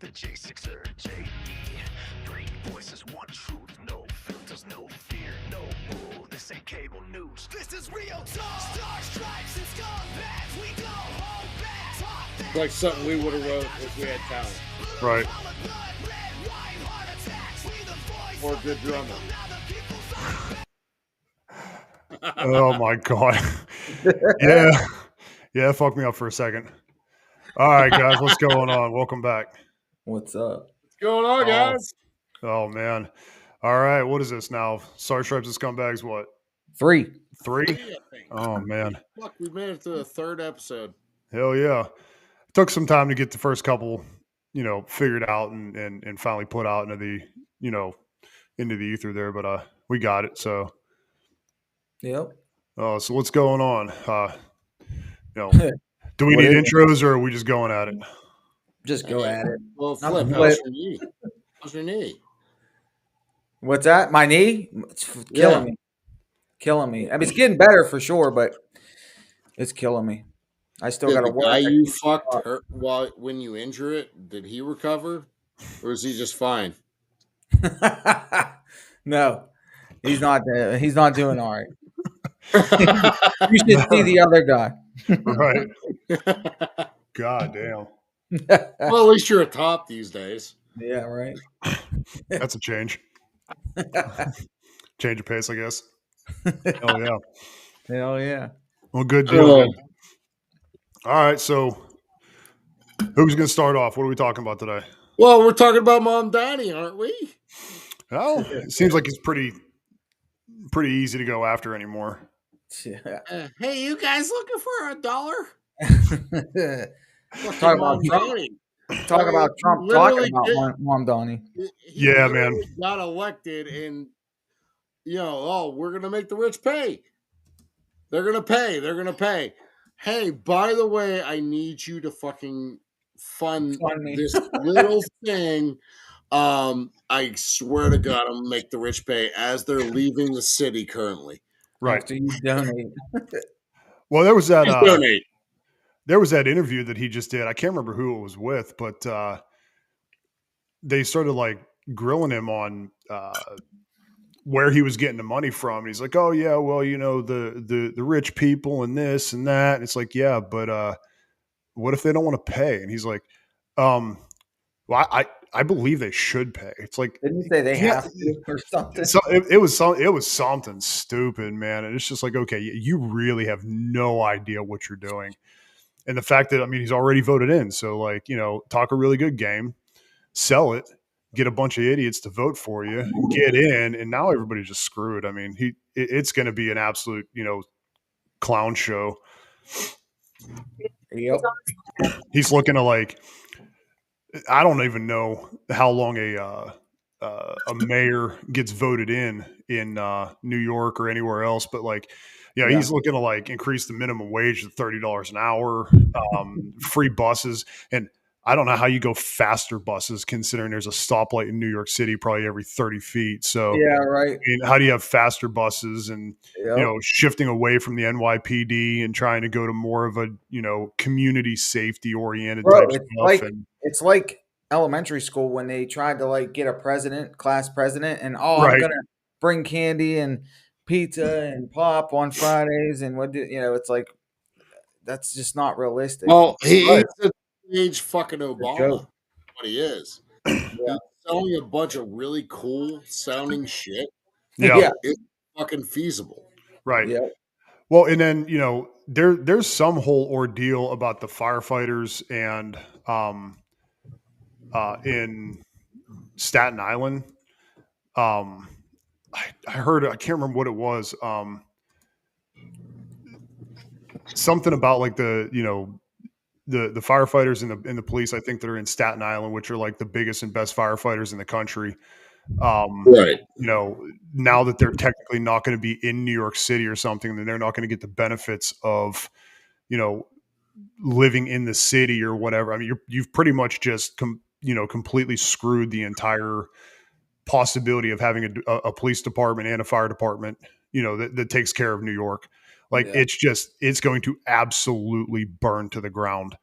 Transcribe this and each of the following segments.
the J6 or JE. Three voices, one truth, no filters, no fear, no bull. This ain't cable news. This is real talk. Star stripes and scumbags. We go home back. Like something we would have wrote if we had talent. Right. Or a good drummer. Oh my God. Yeah. Yeah, fuck me up for a second. All right, guys, what's going on? Welcome back. What's up? What's going on, guys? Oh, man. All right, what is this now? Star Stripes and Scumbags, what? 3. 3? I think. Oh, man. Look, we made it to the third episode. Hell yeah. It took some time to get the first couple, figured out and finally put out into the, into the ether there, but we got it. So, Yep. so what's going on? Do we need intros or are we just going at it? Just go at it. Well, Flip, Flip, how's your knee? How's your knee? What's that? My knee? It's killing me. Killing me. I mean, it's getting better for sure, but it's killing me. I still got to work. The guy you fucked hurt when you injure it, did he recover? Or is he just fine? No, he's not. He's not doing all right. You should see the other guy. Right. God damn. Well, at least you're a top these days. Yeah, right. That's a change. Change of pace, I guess. Oh yeah. Hell yeah. Well, good deal. All right, so who's going to start off? What are we talking about today? Well, we're talking about Mamdani, aren't we? Well, it seems like he's pretty easy to go after anymore. Yeah. Hey, you guys looking for $1? Talk about Trump. Talk about Trump talking about Mamdani. Yeah, man. Got elected, and we're gonna make the rich pay. They're gonna pay. They're gonna pay. Hey, by the way, I need you to fucking fund this little thing. I swear to God, I'm gonna make the rich pay as they're leaving the city currently. Right. After you donate. Well, there was that. Donate. There was that interview that he just did. I can't remember who it was with, but they started like grilling him on where he was getting the money from. And he's like, "Oh yeah, well, the rich people and this and that." And it's like, yeah, but what if they don't want to pay? And he's like, well, I believe they should pay. It's like, didn't say they have to or something. So it was something stupid, man. And it's just like, okay, you really have no idea what you're doing. And the fact that, he's already voted in. So like, talk a really good game, sell it, get a bunch of idiots to vote for you, get in. And now everybody's just screwed. It's going to be an absolute, clown show. Yep. He's looking to like, I don't even know how long a mayor gets voted in New York or anywhere else, but like, he's looking to like increase the minimum wage to $30 an hour, free buses. And I don't know how you go faster buses considering there's a stoplight in New York City probably every 30 feet. So yeah, right. How do you have faster buses and, shifting away from the NYPD and trying to go to more of a, community safety oriented type stuff. It's like elementary school when they tried to like get a class president and right. I'm going to bring candy and pizza and pop on Fridays. And it's like, that's just not realistic. Well, he's a age fucking Obama. What he is. Yeah. Selling a bunch of really cool sounding shit. Yeah. It's fucking feasible. Right. Yeah. Well, and then, there's some whole ordeal about the firefighters and in Staten Island. I heard, I can't remember what it was. Something about like the firefighters and the police, I think that are in Staten Island, which are like the biggest and best firefighters in the country. Right. Now that they're technically not going to be in New York City or something, then they're not going to get the benefits of, living in the city or whatever. You've pretty much just completely screwed the entire possibility of having a police department and a fire department, that takes care of New York. Like it's going to absolutely burn to the ground.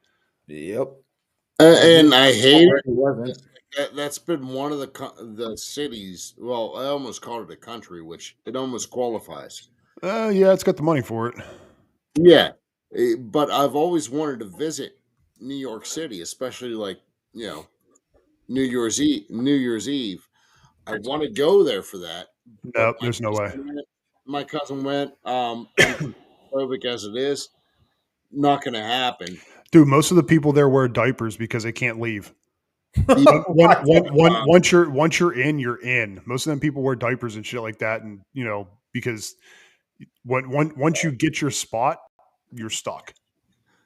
Yep. And I hate it. It wasn't. That's been one of the cities. Well, I almost called it a country, which it almost qualifies. Yeah, it's got the money for it. Yeah, but I've always wanted to visit New York City, especially like New Year's Eve. New Year's Eve. I want to go there for that, but Nope, there's no way. My cousin went. I'm phobic as it is. Not going to happen. Dude, most of the people there wear diapers because they can't leave. Yeah, Once you're in, you're in. Most of them people wear diapers and shit like that, and because once you get your spot, you're stuck.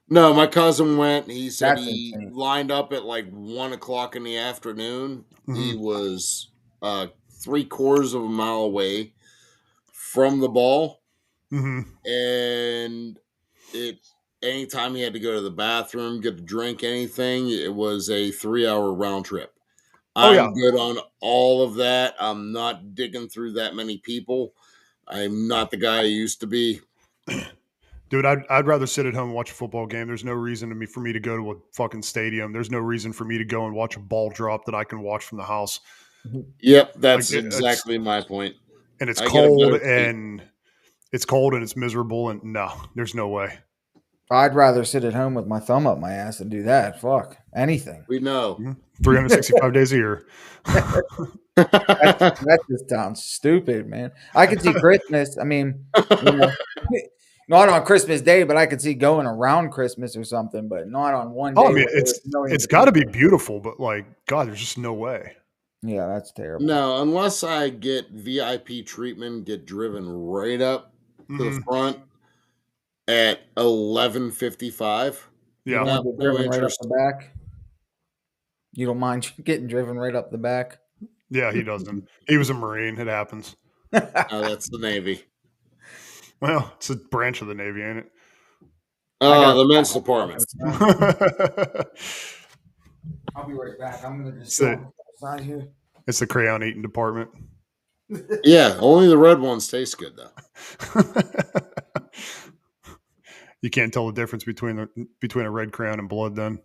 no, my cousin went. He said That's he insane. lined up at like 1 o'clock in the afternoon. He Mhm. was 3/4 of a mile away from the ball, Mm-hmm. and anytime he had to go to the bathroom, get a drink, anything, it was a 3-hour round trip. Oh, yeah. I'm good on all of that. I'm not digging through that many people. I'm not the guy I used to be. Dude, I'd rather sit at home and watch a football game. There's no reason for me to go to a fucking stadium. There's no reason for me to go and watch a ball drop that I can watch from the house. Yep, that's Like, exactly my point. And it's I get a cold better seat. and it's miserable, and no, there's no way. I'd rather sit at home with my thumb up my ass than do that. Fuck anything. We know. 365 days a year. That just sounds stupid, man. I could see Christmas. I mean, not on Christmas Day, but I could see going around Christmas or something, but not on one day. Oh, I mean, where there's millions it's of got to be people. beautiful, but like, God, there's just no way. Yeah, that's terrible. No, unless I get VIP treatment, get driven right up to the Mhm. front at 11:55. You Yeah. don't want to No, get no driven right up interest. the back. You don't mind getting driven right up the back. Yeah, he doesn't. He was a Marine. It happens. No, that's the Navy. Well, it's a branch of the Navy, ain't it? The men's department. I'll be right back. I'm gonna just So- go outside here. It's the crayon eating department. Yeah, only the red ones taste good though. You can't tell the difference between a red crayon and blood then.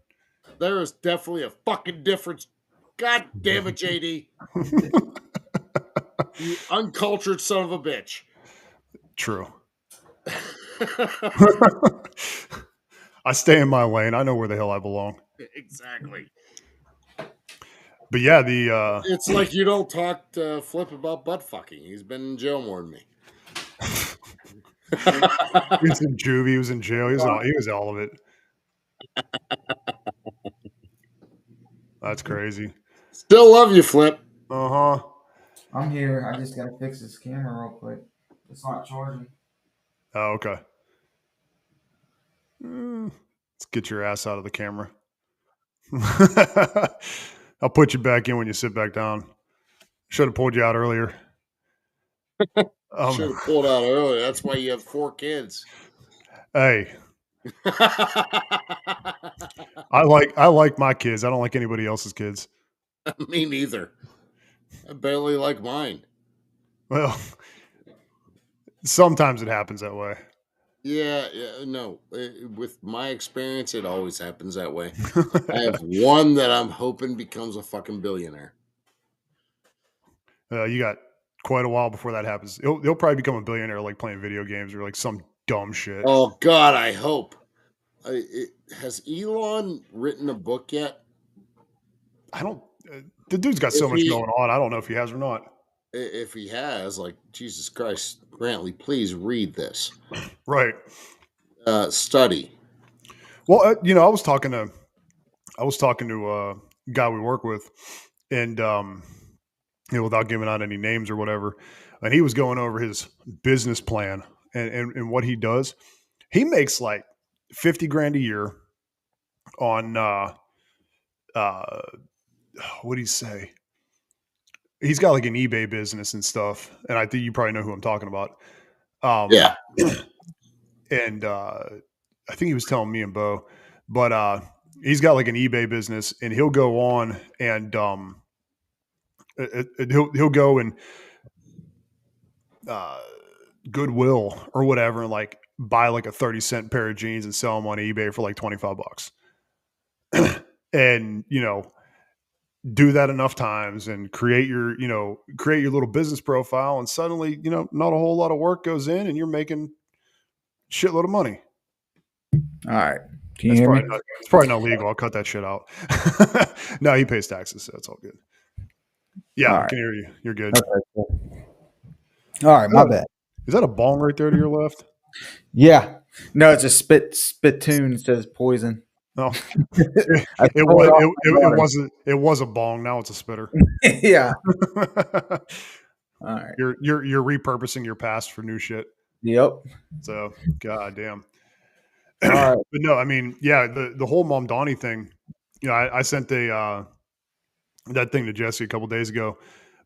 There is definitely a fucking difference. God damn it, JD. You uncultured son of a bitch. True. I stay in my lane. I know where the hell I belong. Exactly. But yeah, It's like you don't talk to Flip about butt fucking. He's been in jail more than me. he was in juvie, he was in jail, he was all of it. That's crazy. Still love you, Flip. Uh-huh. I'm here. I just gotta fix this camera real quick. It's not charging. Oh, okay. Let's get your ass out of the camera. I'll put you back in when you sit back down. Should have pulled you out earlier. Should have pulled out earlier. That's why you have 4 kids. Hey, I like my kids. I don't like anybody else's kids. Me neither. I barely like mine. Well, sometimes it happens that way. Yeah, no. With my experience, it always happens that way. I have one that I'm hoping becomes a fucking billionaire. You got quite a while before that happens. He'll probably become a billionaire like playing video games or like some dumb shit. Oh, God, I hope. Has Elon written a book yet? I don't. The dude's got so much going on. I don't know if he has or not. If he has, like, Jesus Christ, Brantley, please read this. Right. Study. Well, I was talking to a guy we work with, and without giving out any names or whatever, and he was going over his business plan and what he does. He makes like $50,000 a year on what do you say? He's got like an eBay business and stuff, and I think you probably know who I'm talking about. Yeah. And I think he was telling me and Bo, but he's got like an eBay business, and he'll go on and he'll go and Goodwill or whatever, and like buy like a 30-cent pair of jeans and sell them on eBay for like $25. and do that enough times and create your little business profile, and suddenly not a whole lot of work goes in, and you're making shitload of money. All right. Can you hear me? It's probably not legal. I'll cut that shit out. No, he pays taxes, so it's all good. Yeah, All I right. can hear you. You're good. Okay, cool. All right, my bad. Is that a bong right there to your left? Yeah. No, it's a spittoon. It says poison. No, I it stole was. it off my daughter. It was a bong. Now it's a spitter. Yeah. All right. You're repurposing your past for new shit. Yep. So goddamn. All right. But no, I mean, yeah, the whole Mamdani thing. I sent that thing to Jesse a couple days ago,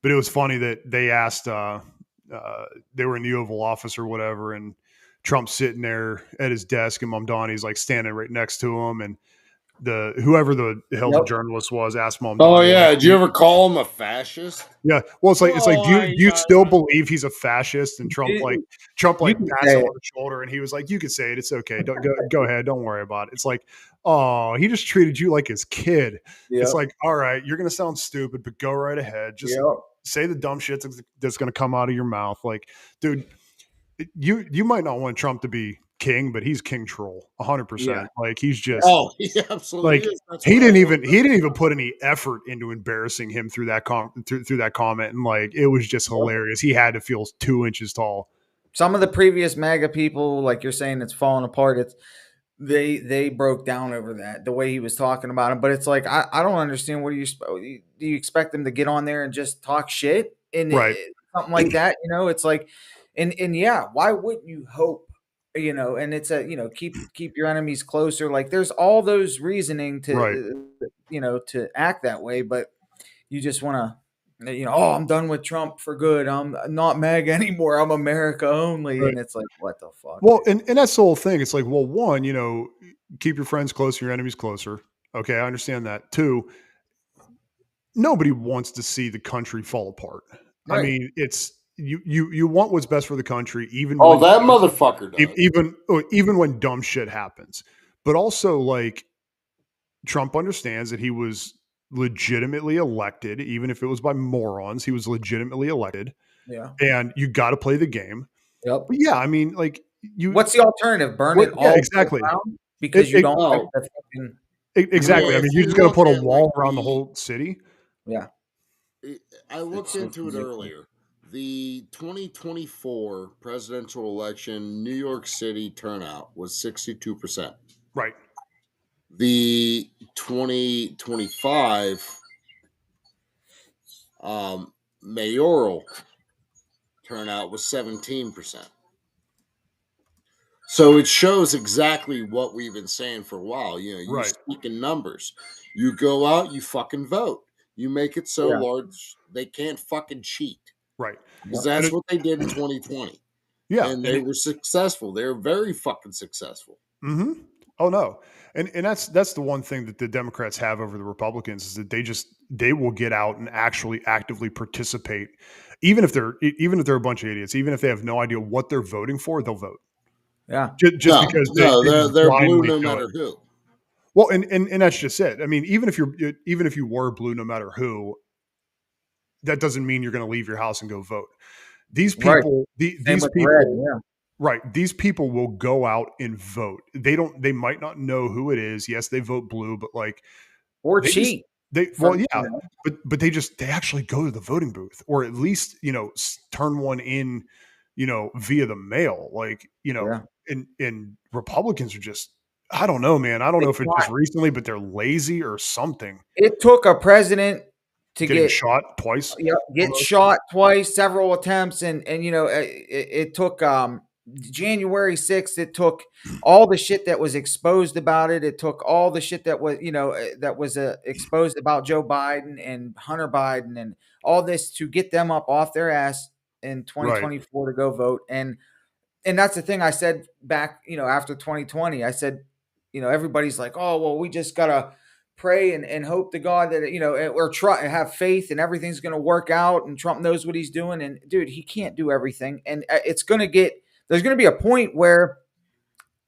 but it was funny that they asked. They were in the Oval Office or whatever, and Trump's sitting there at his desk, and Mamdani's like standing right next to him, and whoever the hell the journalist was asked Mamdani. Oh yeah, did you ever call him a fascist? Yeah, well, it's like do you still believe he's a fascist? And Trump passed him on the shoulder, and he was like, "You can say it. It's okay. Don't go ahead. Don't worry about it." It's like, oh, he just treated you like his kid. Yep. It's like, all right, you're gonna sound stupid, but go right ahead. Just say the dumb shit that's gonna come out of your mouth. Like, dude, you might not want Trump to be king, but he's king troll 100%. Like, he's just he absolutely like he didn't even put any effort into embarrassing him through that through that comment, and like it was just hilarious. He had to feel 2 inches tall. Some of the previous MAGA people, like you're saying, it's falling apart. It's they broke down over that, the way he was talking about him. But it's like I don't understand. What do you expect them to get on there and just talk shit and something like that? It's like, and yeah, why wouldn't you hope? And it's keep your enemies closer. Like, there's all those reasoning to, to act that way, but you just want to, oh, I'm done with Trump for good. I'm not MAGA anymore. I'm America only. Right. And it's like, what the fuck? Well, and that's the whole thing. It's like, well, one, keep your friends closer, your enemies closer. Okay. I understand that. Two, nobody wants to see the country fall apart. Right. I mean, it's, you want what's best for the country, even that motherfucker does. even when dumb shit happens. But also, like, Trump understands that he was legitimately elected, even if it was by morons. He was legitimately elected. Yeah, and you got to play the game. Yep. But yeah, I mean, like, what's the alternative? Burn it all exactly down because you don't like the fucking. Exactly. I mean, you're just going to put a wall around the whole city. Yeah. I looked into it earlier. The 2024 presidential election, New York City turnout was 62%. Right. The 2025 mayoral turnout was 17%. So it shows exactly what we've been saying for a while. You speak in numbers. You go out, you fucking vote. You make it so large they can't fucking cheat. Right. Because that's what they did in 2020. Yeah. And they were successful. They were very fucking successful. Mm-hmm. Oh, no. And that's the one thing that the Democrats have over the Republicans is that they will get out and actually actively participate. Even if they're a bunch of idiots, even if they have no idea what they're voting for, they'll vote. Yeah. Just because they're blue no matter who. Well, and that's just it. I mean, even if you were blue no matter who, that doesn't mean you're going to leave your house and go vote. These people, these people, these people will go out and vote. They might not know who it is. Yes, they vote blue, but like, or cheat. But they actually go to the voting booth, or at least turn one in, via the mail. Like, and Republicans are just, I don't know, man. I don't know if it's just recently, but they're lazy or something. It took a president to get shot twice. Shot twice, several attempts, and it took January 6th. It took all the shit that was exposed about it. It took all the shit that was exposed about Joe Biden and Hunter Biden and all this to get them up off their ass in 2024 to go vote. And that's the thing I said back, after 2020. I said, everybody's like, oh, well, we just gotta pray and hope to God that, or try have faith and everything's going to work out and Trump knows what he's doing. And dude, he can't do everything. And there's going to be a point where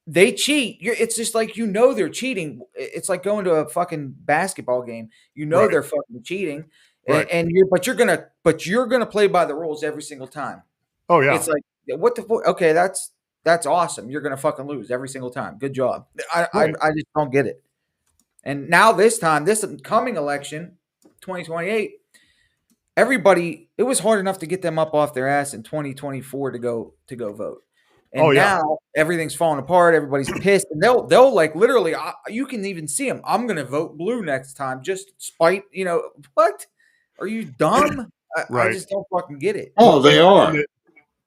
they cheat. It's just like, they're cheating. It's like going to a fucking basketball game. Right. They're fucking cheating, Right. and you're gonna play by the rules every single time. Oh yeah. It's like, what the fuck? Okay, that's awesome. You're gonna fucking lose every single time. Good job. Right. I just don't get it. And now this coming election, 2028, everybody, it was hard enough to get them up off their ass in 2024 to go vote. And Oh, yeah. now everything's falling apart. Everybody's pissed, and they'll like literally. You can even see them. I'm gonna vote blue next time, just spite. What? Are you dumb? I Right. just don't fucking get it. Oh, they are. And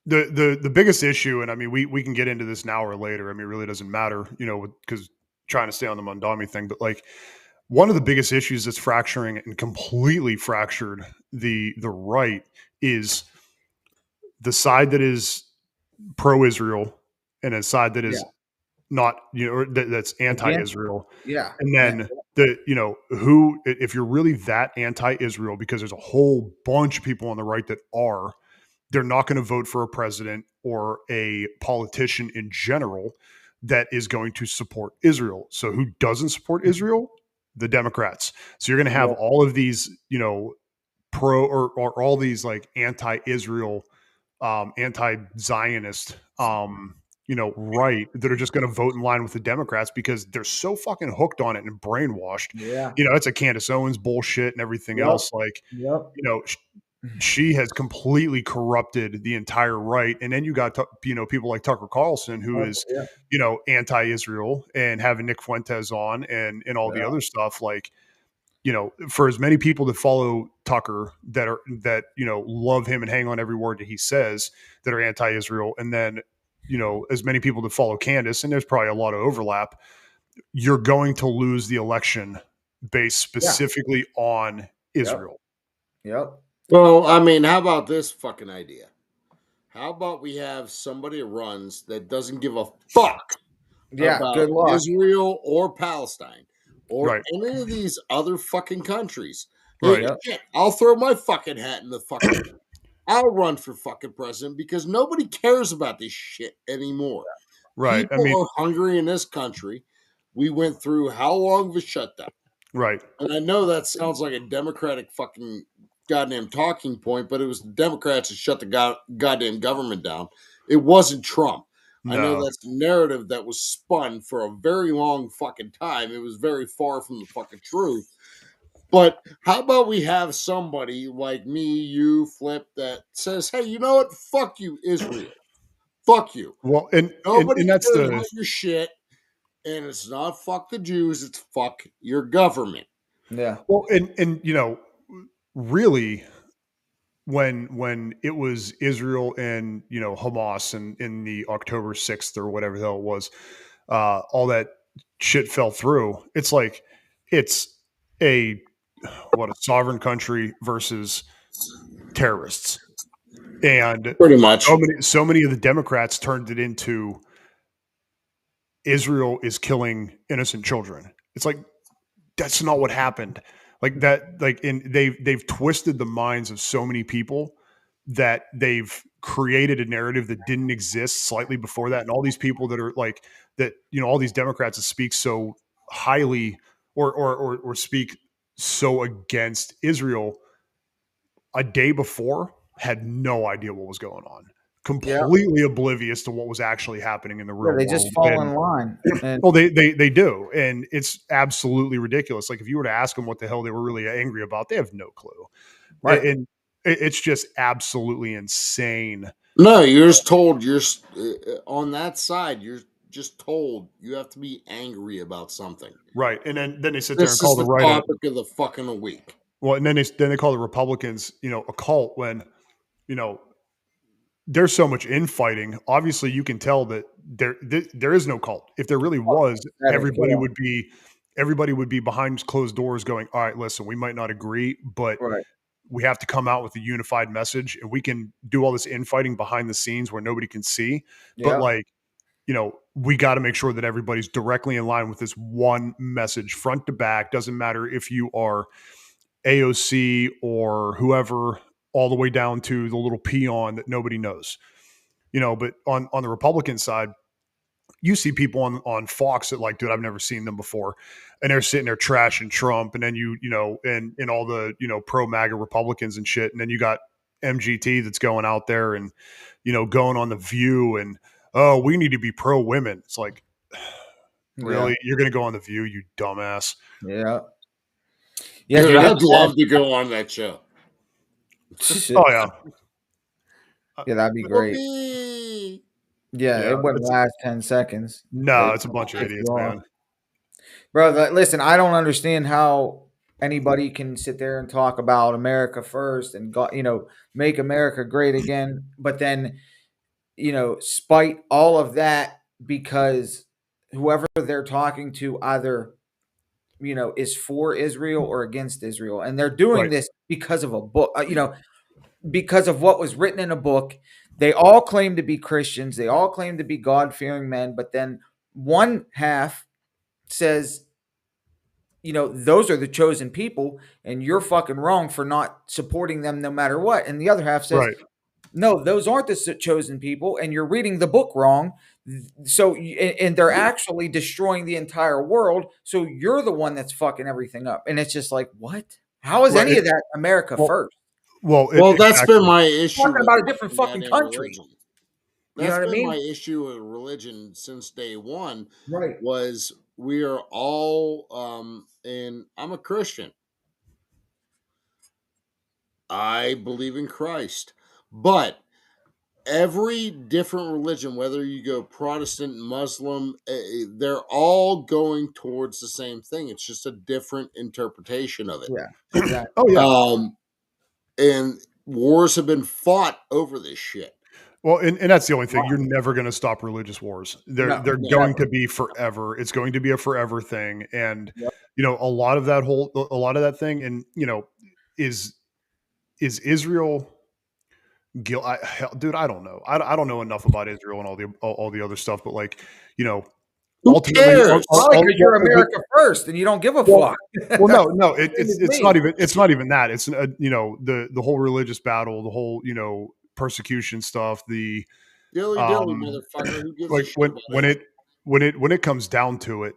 the biggest issue, and I mean, we can get into this now or later. I mean, it really doesn't matter, because trying to stay on the Mamdani thing, but like one of the biggest issues that's fracturing and completely fractured the right is the side that is pro-Israel and a side that is not, that's anti-Israel. Yeah. And then who, if you're really that anti-Israel, because there's a whole bunch of people on the right that are, they're not going to vote for a president or a politician in general that is going to support Israel. So who doesn't support Israel? The Democrats. So you're going to have all of these, pro or all these like anti-Israel, anti-Zionist, right, that are just going to vote in line with the Democrats because they're so fucking hooked on it and brainwashed. Yeah. It's a Candace Owens bullshit and everything else. Like, she has completely corrupted the entire right. And then you got, people like Tucker Carlson, who is, anti-Israel, and having Nick Fuentes on and all the other stuff. Like, for as many people that follow Tucker that love him and hang on every word that he says that are anti-Israel. And then, as many people that follow Candace, and there's probably a lot of overlap, you're going to lose the election based specifically on Israel. Yep. Well, I mean, how about this fucking idea? How about we have somebody that runs that doesn't give a fuck about good luck. Israel or Palestine or any of these other fucking countries? Hey, shit, I'll throw my fucking hat in the fucking I'll run for fucking president because nobody cares about this shit anymore. Right. People are hungry in this country. We went through how long of a shutdown? Right. And I know that sounds like a Democratic fucking goddamn talking point, but it was the Democrats that shut the goddamn government down. It wasn't Trump. No. I know that's the narrative that was spun for a very long fucking time. It was very far from the fucking truth. But how about we have somebody like me, you, Flip, that says, hey, you know what? Fuck you, Israel. Fuck you. Well, and that's cares about your shit. And it's not fuck the Jews, it's fuck your government. Yeah. Well, and really, when it was Israel and Hamas and in the October 6th or whatever the hell it was, all that shit fell through. It's like it's a sovereign country versus terrorists, and pretty much so many of the Democrats turned it into Israel is killing innocent children. It's like that's not what happened. Like that, they've twisted the minds of so many people that they've created a narrative that didn't exist slightly before that. And all these people that are like that, all these Democrats that speak so highly or speak so against Israel a day before had no idea what was going on. Completely oblivious to what was actually happening in the real world. They just fall in line. Well, they do. And it's absolutely ridiculous. Like if you were to ask them what the hell they were really angry about, they have no clue. Right. And it's just absolutely insane. No, you're just told on that side, you're just told you have to be angry about something. Right. And then they sit there and call the right topic of the fucking week. Well, and then they call the Republicans, a cult when, there's so much infighting. Obviously, you can tell that there is no cult. If there really was, everybody would be behind closed doors going, all right, listen, we might not agree, but we have to come out with a unified message, and we can do all this infighting behind the scenes where nobody can see. But we got to make sure that everybody's directly in line with this one message, front to back. Doesn't matter if you are AOC or whoever, all the way down to the little peon that nobody knows, but on the Republican side, you see people on Fox that like, dude, I've never seen them before. And they're sitting there trashing Trump. And then you know, and all the, you know, pro MAGA Republicans and shit. And then you got MGT that's going out there and, you know, going on The View and, oh, we need to be pro women. It's like, really? Yeah. You're going to go on The View, you dumbass. Yeah. Yeah, Dude, dude, I'd love to go on that show. Oh, yeah. Yeah, that'd be great. Whoopee. Yeah, Yeah, it wouldn't last 10 seconds. No, it's a bunch of idiots, man. Bro, listen, I don't understand how anybody can sit there and talk about America first and you know, make America great again, but then, you know, spite all of that because whoever they're talking to either, you know, is for Israel or against Israel, and they're doing Right. this because of a book, you know, because of what was written in a book. They all claim to be Christians, they all claim to be God-fearing men, but then one half says, you know, those are the chosen people and you're fucking wrong for not supporting them no matter what. And the other half says, Right. no, those aren't the chosen people and you're reading the book wrong. So, and they're actually destroying the entire world. So you're the one that's fucking everything up. And it's just like, what? How is Right, any of that America first? Well, That's been my issue. Talking about a with different fucking goddamn country. religion. You know That's what I been mean? my issue with religion since day one. Right. Was we are all and I'm a Christian. I believe in Christ. But every different religion, whether you go Protestant, Muslim, they're all going towards the same thing. It's just a different interpretation of it. Yeah. Exactly. Oh yeah. And wars have been fought over this shit. Well, and that's the only thing. You're never going to stop religious wars. They're going to be forever. It's going to be a forever thing. And you know, a lot of that thing, and you know, is Israel dude, I don't know. I don't know enough about Israel and all the other stuff, but like, you know, Who cares? Probably because you're America first and you don't give a fuck. Well, no, it's not even that. It's you know, the whole religious battle, the whole, you know, persecution stuff, the dilly motherfucker. Who gives like a shit when it comes down to it,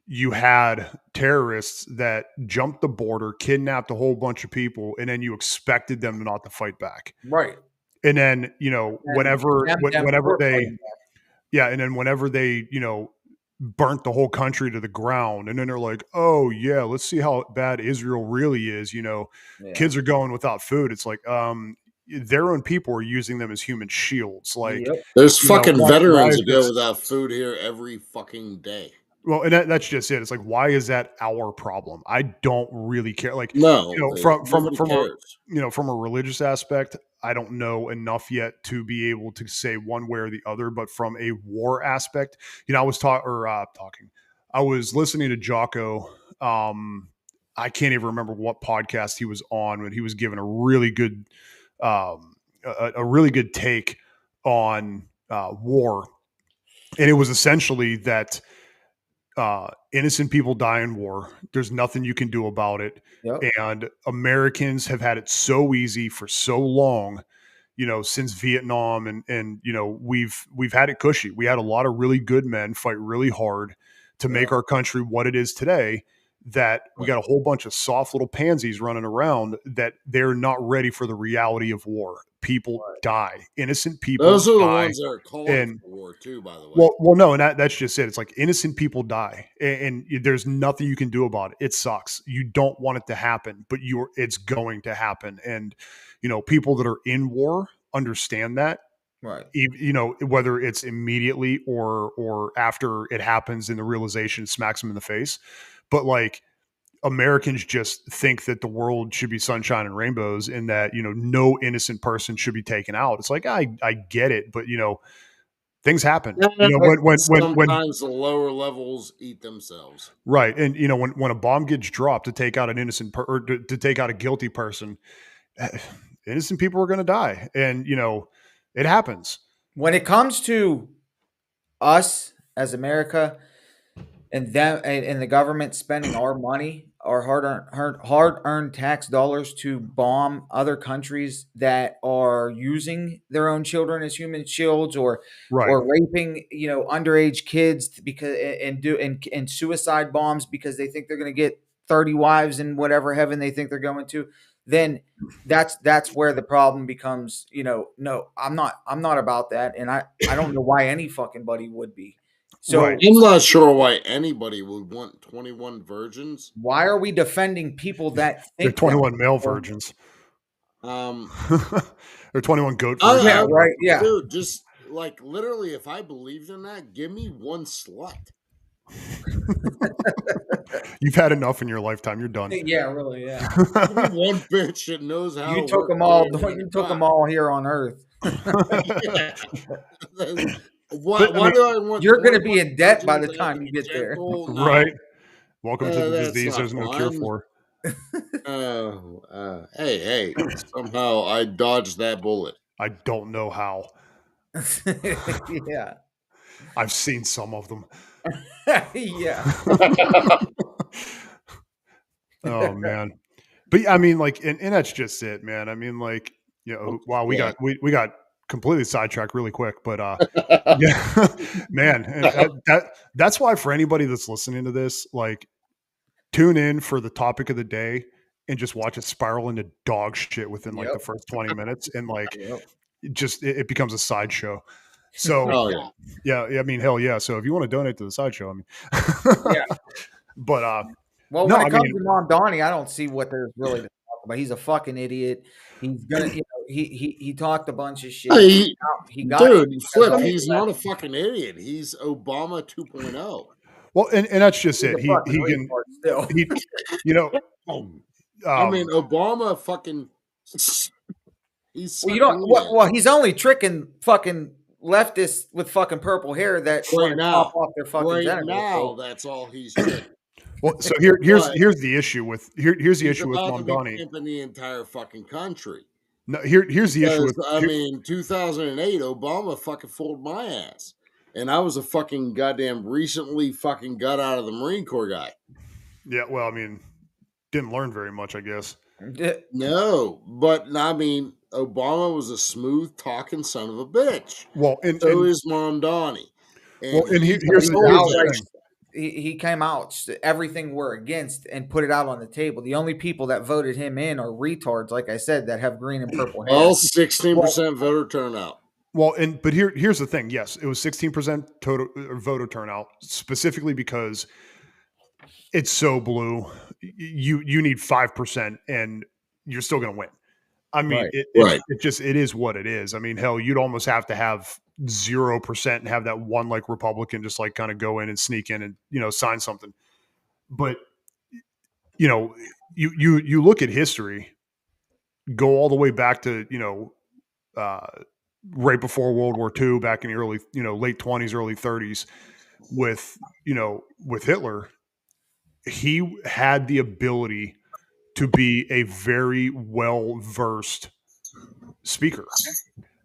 you had terrorists that jumped the border, kidnapped a whole bunch of people, and then you expected them not to fight back. Right. And then, you know, whenever they, and then whenever they, you know, burnt the whole country to the ground, and then they're like, oh yeah, let's see how bad Israel really is. You know, kids are going without food. It's like, their own people are using them as human shields. Like, there's fucking veterans that why go without food here every fucking day. Well, and that's just it. It's like, why is that our problem? I don't really care. Like, no, you know, from a religious aspect, I don't know enough yet to be able to say one way or the other. But from a war aspect, you know, I was talking. I was listening to Jocko. I can't even remember what podcast he was on, but he was giving a really good, a really good take on war, and it was essentially that. Innocent people die in war. There's nothing you can do about it. And Americans have had it so easy for so long, you know, since Vietnam, and you know, we've had it cushy. We had a lot of really good men fight really hard to make our country what it is today, that we got a whole bunch of soft little pansies running around that they're not ready for the reality of war. People die. Innocent people. Those are the ones that are calling for war too, by the way. Well, no, and that's just it. It's like innocent people die, and there's nothing you can do about it. It sucks. You don't want it to happen, but it's going to happen. And you know, people that are in war understand that. Right. You know, whether it's immediately or after it happens and the realization smacks them in the face. But like, Americans just think that the world should be sunshine and rainbows, and that, you know, no innocent person should be taken out. It's like, I get it, but you know, things happen. You know, when sometimes the lower levels eat themselves. Right. And you know, when a bomb gets dropped to take out an innocent or to take out a guilty person, innocent people are going to die. And you know, it happens. When it comes to us as America, and the government spending our money, our hard-earned tax dollars to bomb other countries that are using their own children as human shields, or Right. raping, underage kids because and suicide bombs because they think they're going to get 30 wives in whatever heaven they think they're going to, then that's where the problem becomes, no, I'm not about that, and I don't know why any fucking buddy would be. So Right. I'm not sure why anybody would want 21 virgins. why are we defending people that They're think 21 male Or- virgins. Um, They're 21 goat I- virgins. Yeah, right. Yeah. Dude, just like literally, if I believed in that, give me one slut. You've had enough in your lifetime. You're done. Yeah, really. Yeah. Give me one bitch that knows how. You to took work them all. the way You to took them fuck. all here on Earth. Yeah. Why, But, I why mean, do I want? You're going to be 21 in debt by the virgins that have time to you be get there. gentle? No. Right. Welcome to the That's disease not there's no cure fun. for. Hey, somehow I dodged that bullet. I don't know how. Yeah. I've seen some of them. Yeah. Oh man. But yeah, I mean, like, and that's just it, man. I mean, like, wow, we Yeah. got completely sidetracked really quick, but yeah, man, and that's why for anybody that's listening to this, like, tune in for the topic of the day and just watch it spiral into dog shit within like the Yep. first 20 minutes, and like Yep. it becomes a sideshow. So Oh yeah. yeah, I mean, hell yeah. So if you want to donate to the sideshow, I mean, Yeah. but Well, No, when I it comes mean- to Mamdani, I don't see what there's really to talk about. He's a fucking idiot. He's gonna, he talked a bunch of shit. Hey, He got dude, Flip, all he's left. not a fucking idiot. He's Obama 2.0. well, and that's just He's it. a He fucking can, retard still. he, you know, I mean, Obama fucking. He's Well, you don't. sucking Well, in. well, he's only tricking fucking leftists with fucking purple hair that Right want to now. pop off their fucking Right genitals. now, that's all he's doing. well, so here's But the issue with here's the He's issue with about to be Mamdani. pimping the entire fucking country. No, here's the issue Because, with I mean, 2008, Obama fucking fooled my ass. And I was a fucking goddamn recently fucking got out of the Marine Corps guy. yeah. Well, I mean, didn't learn very much, I guess. No, but I mean, Obama was a smooth talking son of a bitch. Well, and So is Mamdani. Well, and he here's told the us thing. He came out everything we're against and put it out on the table. The only people that voted him in are retards, like I said, that have green and purple hair. Well, 16% voter turnout. Well, but here's the thing. Yes, it was 16% total voter turnout, specifically because it's so blue. You need 5%, and you're still going to win. I mean, Right. it is what it is. I mean, hell, you'd almost have to have 0% and have that one like Republican just like kind of go in and sneak in and sign something. But you look at history, go all the way back to right before World War II, back in the early late 20s, early 30s, with Hitler. He had the ability to be a very well-versed speaker.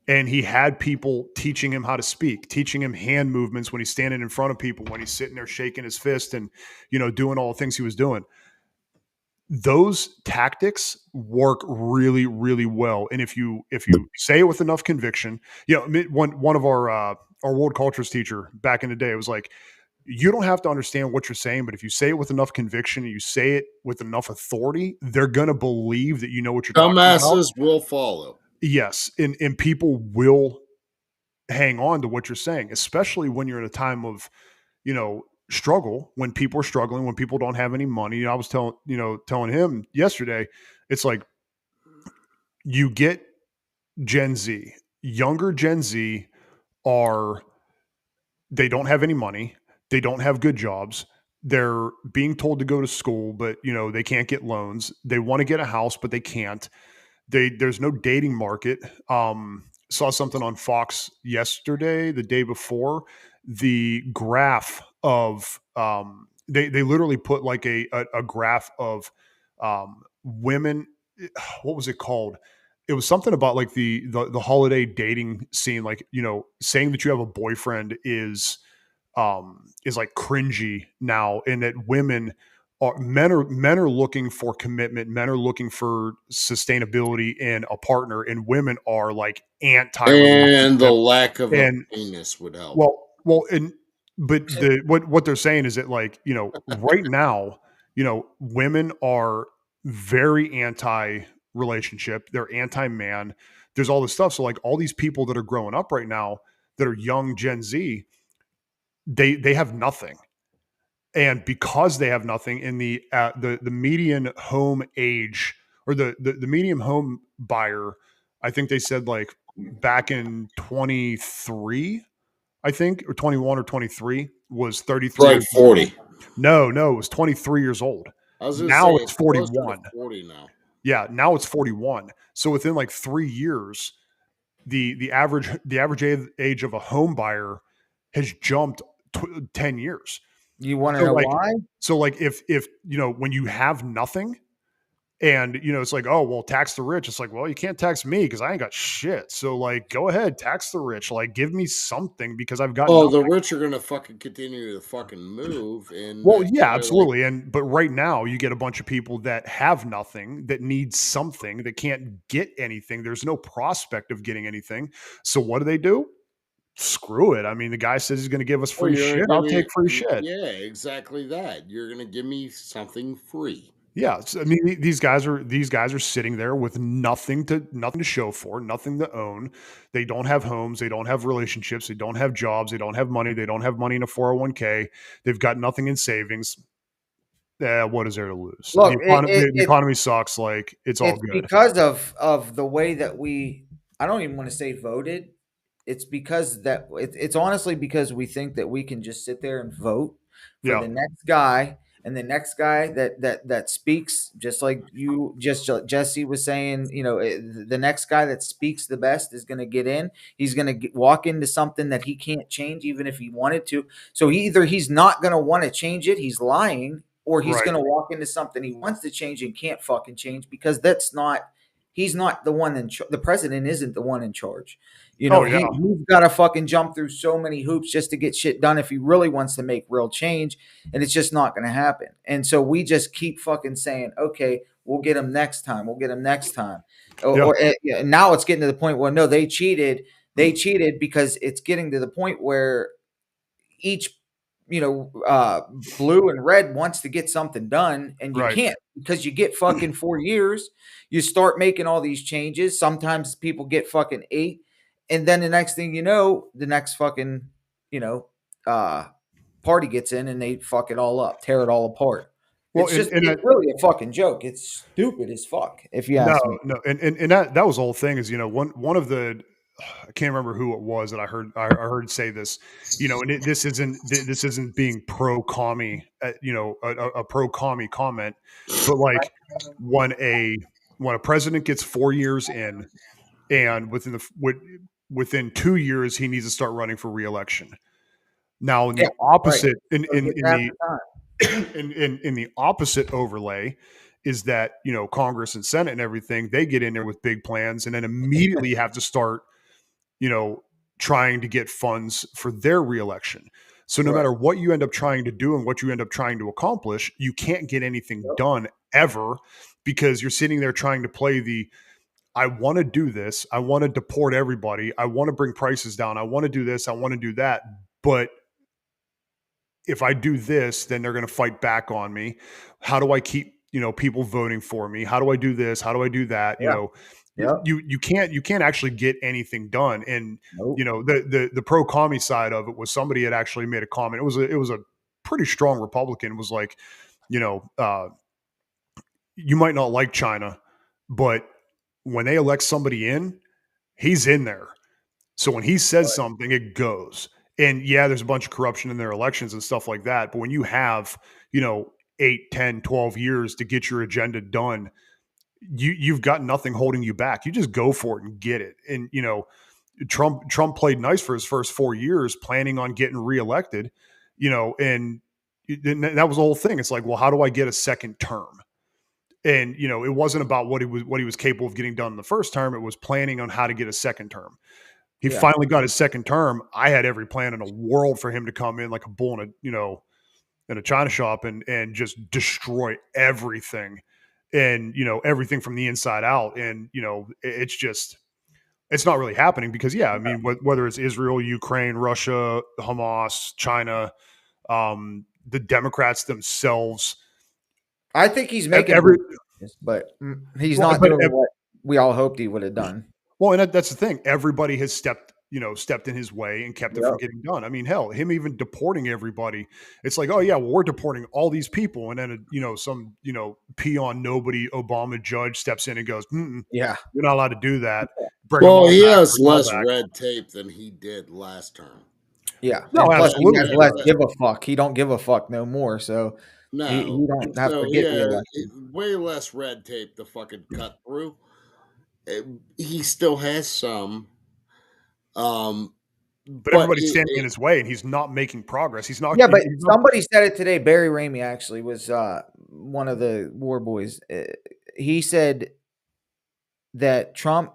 And he had people teaching him how to speak, teaching him hand movements when he's standing in front of people, when he's sitting there shaking his fist and, doing all the things he was doing. Those tactics work really, really well. And if you say it with enough conviction, one of our world cultures teacher back in the day was like, you don't have to understand what you're saying, but if you say it with enough conviction and you say it with enough authority, they're going to believe that you know what you're talking about. Dumbasses will follow. Yes. And people will hang on to what you're saying, especially when you're in a time of, struggle, when people are struggling, when people don't have any money. I was telling him yesterday, it's like you get Gen Z, younger Gen Z they don't have any money. They don't have good jobs. They're being told to go to school, but they can't get loans. They want to get a house, but they can't. There's no dating market. Saw something on Fox yesterday, the day before, the graph of they literally put like a graph of women. What was it called? It was something about like the holiday dating scene, like saying that you have a boyfriend is is like cringy now, in that men are looking for commitment, men are looking for sustainability in a partner, and women are like And the anti-relationship. lack of a And penis would help. and but what they're saying is that, like, right now, women are very anti relationship, they're anti man. There's all this stuff. So like all these people that are growing up right now that are young Gen Z, they have nothing. And because they have nothing, in the median home age, or the median home buyer, I think they said, like, back in 23, I think, or 21 or 23, was 33 Like years old. 40. No, it was 23 years old. I was going to Now say it's it's closer to 41. 40 now. Yeah, now it's 41. So within like 3 years, the average age of a home buyer has jumped 10 years. You want to So know like, why? if when you have nothing, and it's like, oh well, tax the rich. It's like, well, you can't tax me because I ain't got shit. So like, go ahead, tax the rich. Like, give me something because I've got Oh, nothing. the rich are going to fucking continue to fucking move. And Well, that's yeah, why, like, absolutely. But right now you get a bunch of people that have nothing, that need something, that can't get anything. There's no prospect of getting anything. So what do? Screw it. I mean, the guy says he's going to give us oh, free you're shit. going I'll to take give free me, shit. yeah, exactly that. You're going to give me something free. Yeah, I mean, these guys are sitting there with nothing to show for, nothing to own. They don't have homes, they don't have relationships, they don't have jobs, they don't have money, they don't have money in a 401k. They've got nothing in savings. What is there to lose? Look, The economy sucks. Like, it's all it's good. because of the way that I don't even want to say voted. It's because that it's honestly because we think that we can just sit there and vote for Yeah, the next guy, and the next guy that speaks, just like you just Jesse was saying, the next guy that speaks the best is going to get in. He's going to walk into something that he can't change even if he wanted to. So he's not going to want to change it, he's lying, or he's right. going to walk into something he wants to change and can't fucking change, because he's not the one the president isn't the one in charge. Oh yeah, He's got to fucking jump through so many hoops just to get shit done if he really wants to make real change, and it's just not going to happen. And so we just keep fucking saying, okay, we'll get him next time. We'll get him next time. Yeah. Now it's getting to the point where no, they cheated. They cheated because it's getting to the point where each blue and red wants to get something done, and you Right. can't, because you get fucking 4 years. You start making all these changes. Sometimes people get fucking 8, and then the next thing you know, the next fucking party gets in and they fuck it all up, tear it all apart. Well, It's really a fucking joke. It's stupid as fuck, if you ask me. No, and that was the whole thing. Is one of the, I can't remember who it was that I heard say this, and this isn't being pro commie, a pro commie comment, but like, when a president gets 4 years in, and within 2 years he needs to start running for re-election. Now, in the opposite, in the opposite overlay, is that Congress and Senate and everything, they get in there with big plans, and then immediately have to start trying to get funds for their reelection. So no matter what you end up trying to do and what you end up trying to accomplish, you can't get anything done ever, because you're sitting there trying to play I want to do this, I want to deport everybody, I want to bring prices down, I want to do this, I want to do that, but if I do this, then they're going to fight back on me. How do I keep, people voting for me? How do I do this? How do I do that? You can't actually get anything done. And the pro commie side of it was, somebody had actually made a comment. It was a pretty strong Republican, was like, you might not like China, but when they elect somebody in, he's in there. So when he says something, it goes. And yeah, there's a bunch of corruption in their elections and stuff like that. But when you have, 8, 10, 12 years to get your agenda done, you've got nothing holding you back. You just go for it and get it. And, Trump played nice for his first 4 years, planning on getting reelected, and that was the whole thing. It's like, well, how do I get a second term? And, it wasn't about what he was capable of getting done in the first term. It was planning on how to get a second term. He finally got his second term. I had every plan in the world for him to come in like a bull in a china shop and just destroy everything and, everything from the inside out. And, it's not really happening because, I mean, whether it's Israel, Ukraine, Russia, Hamas, China, the Democrats themselves. I think he's making but he's not doing what we all hoped he would have done. Well, and that's the thing. Everybody has stepped in his way and kept it from getting done. I mean, hell, him even deporting everybody. It's like, oh yeah, well, we're deporting all these people, and then some peon nobody Obama judge steps in and goes, yeah, you're not allowed to do that. Well, he has less red tape than he did last term. Yeah, no, absolutely. He has less give a fuck. He don't give a fuck no more. So no, he don't have to get the election. Way less red tape to fucking cut through. He still has some. But everybody's standing in his way, and he's not making progress. He's not. Yeah, but somebody said it today. Barry Ramey actually was one of the war boys. He said that Trump,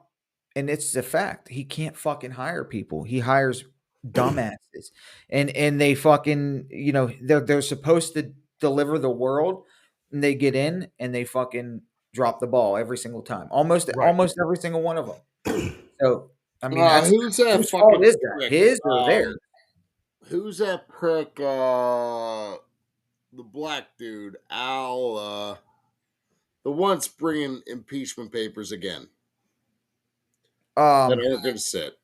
and it's a fact, he can't fucking hire people. He hires dumbasses, and they fucking they're supposed to deliver the world, and they get in and they fucking drop the ball every single time. Almost every single one of them. So I mean, who's that fucking is that? prick? His or theirs? Who's that prick? The black dude, Al, the one's bringing impeachment papers again. That aren't going to sit.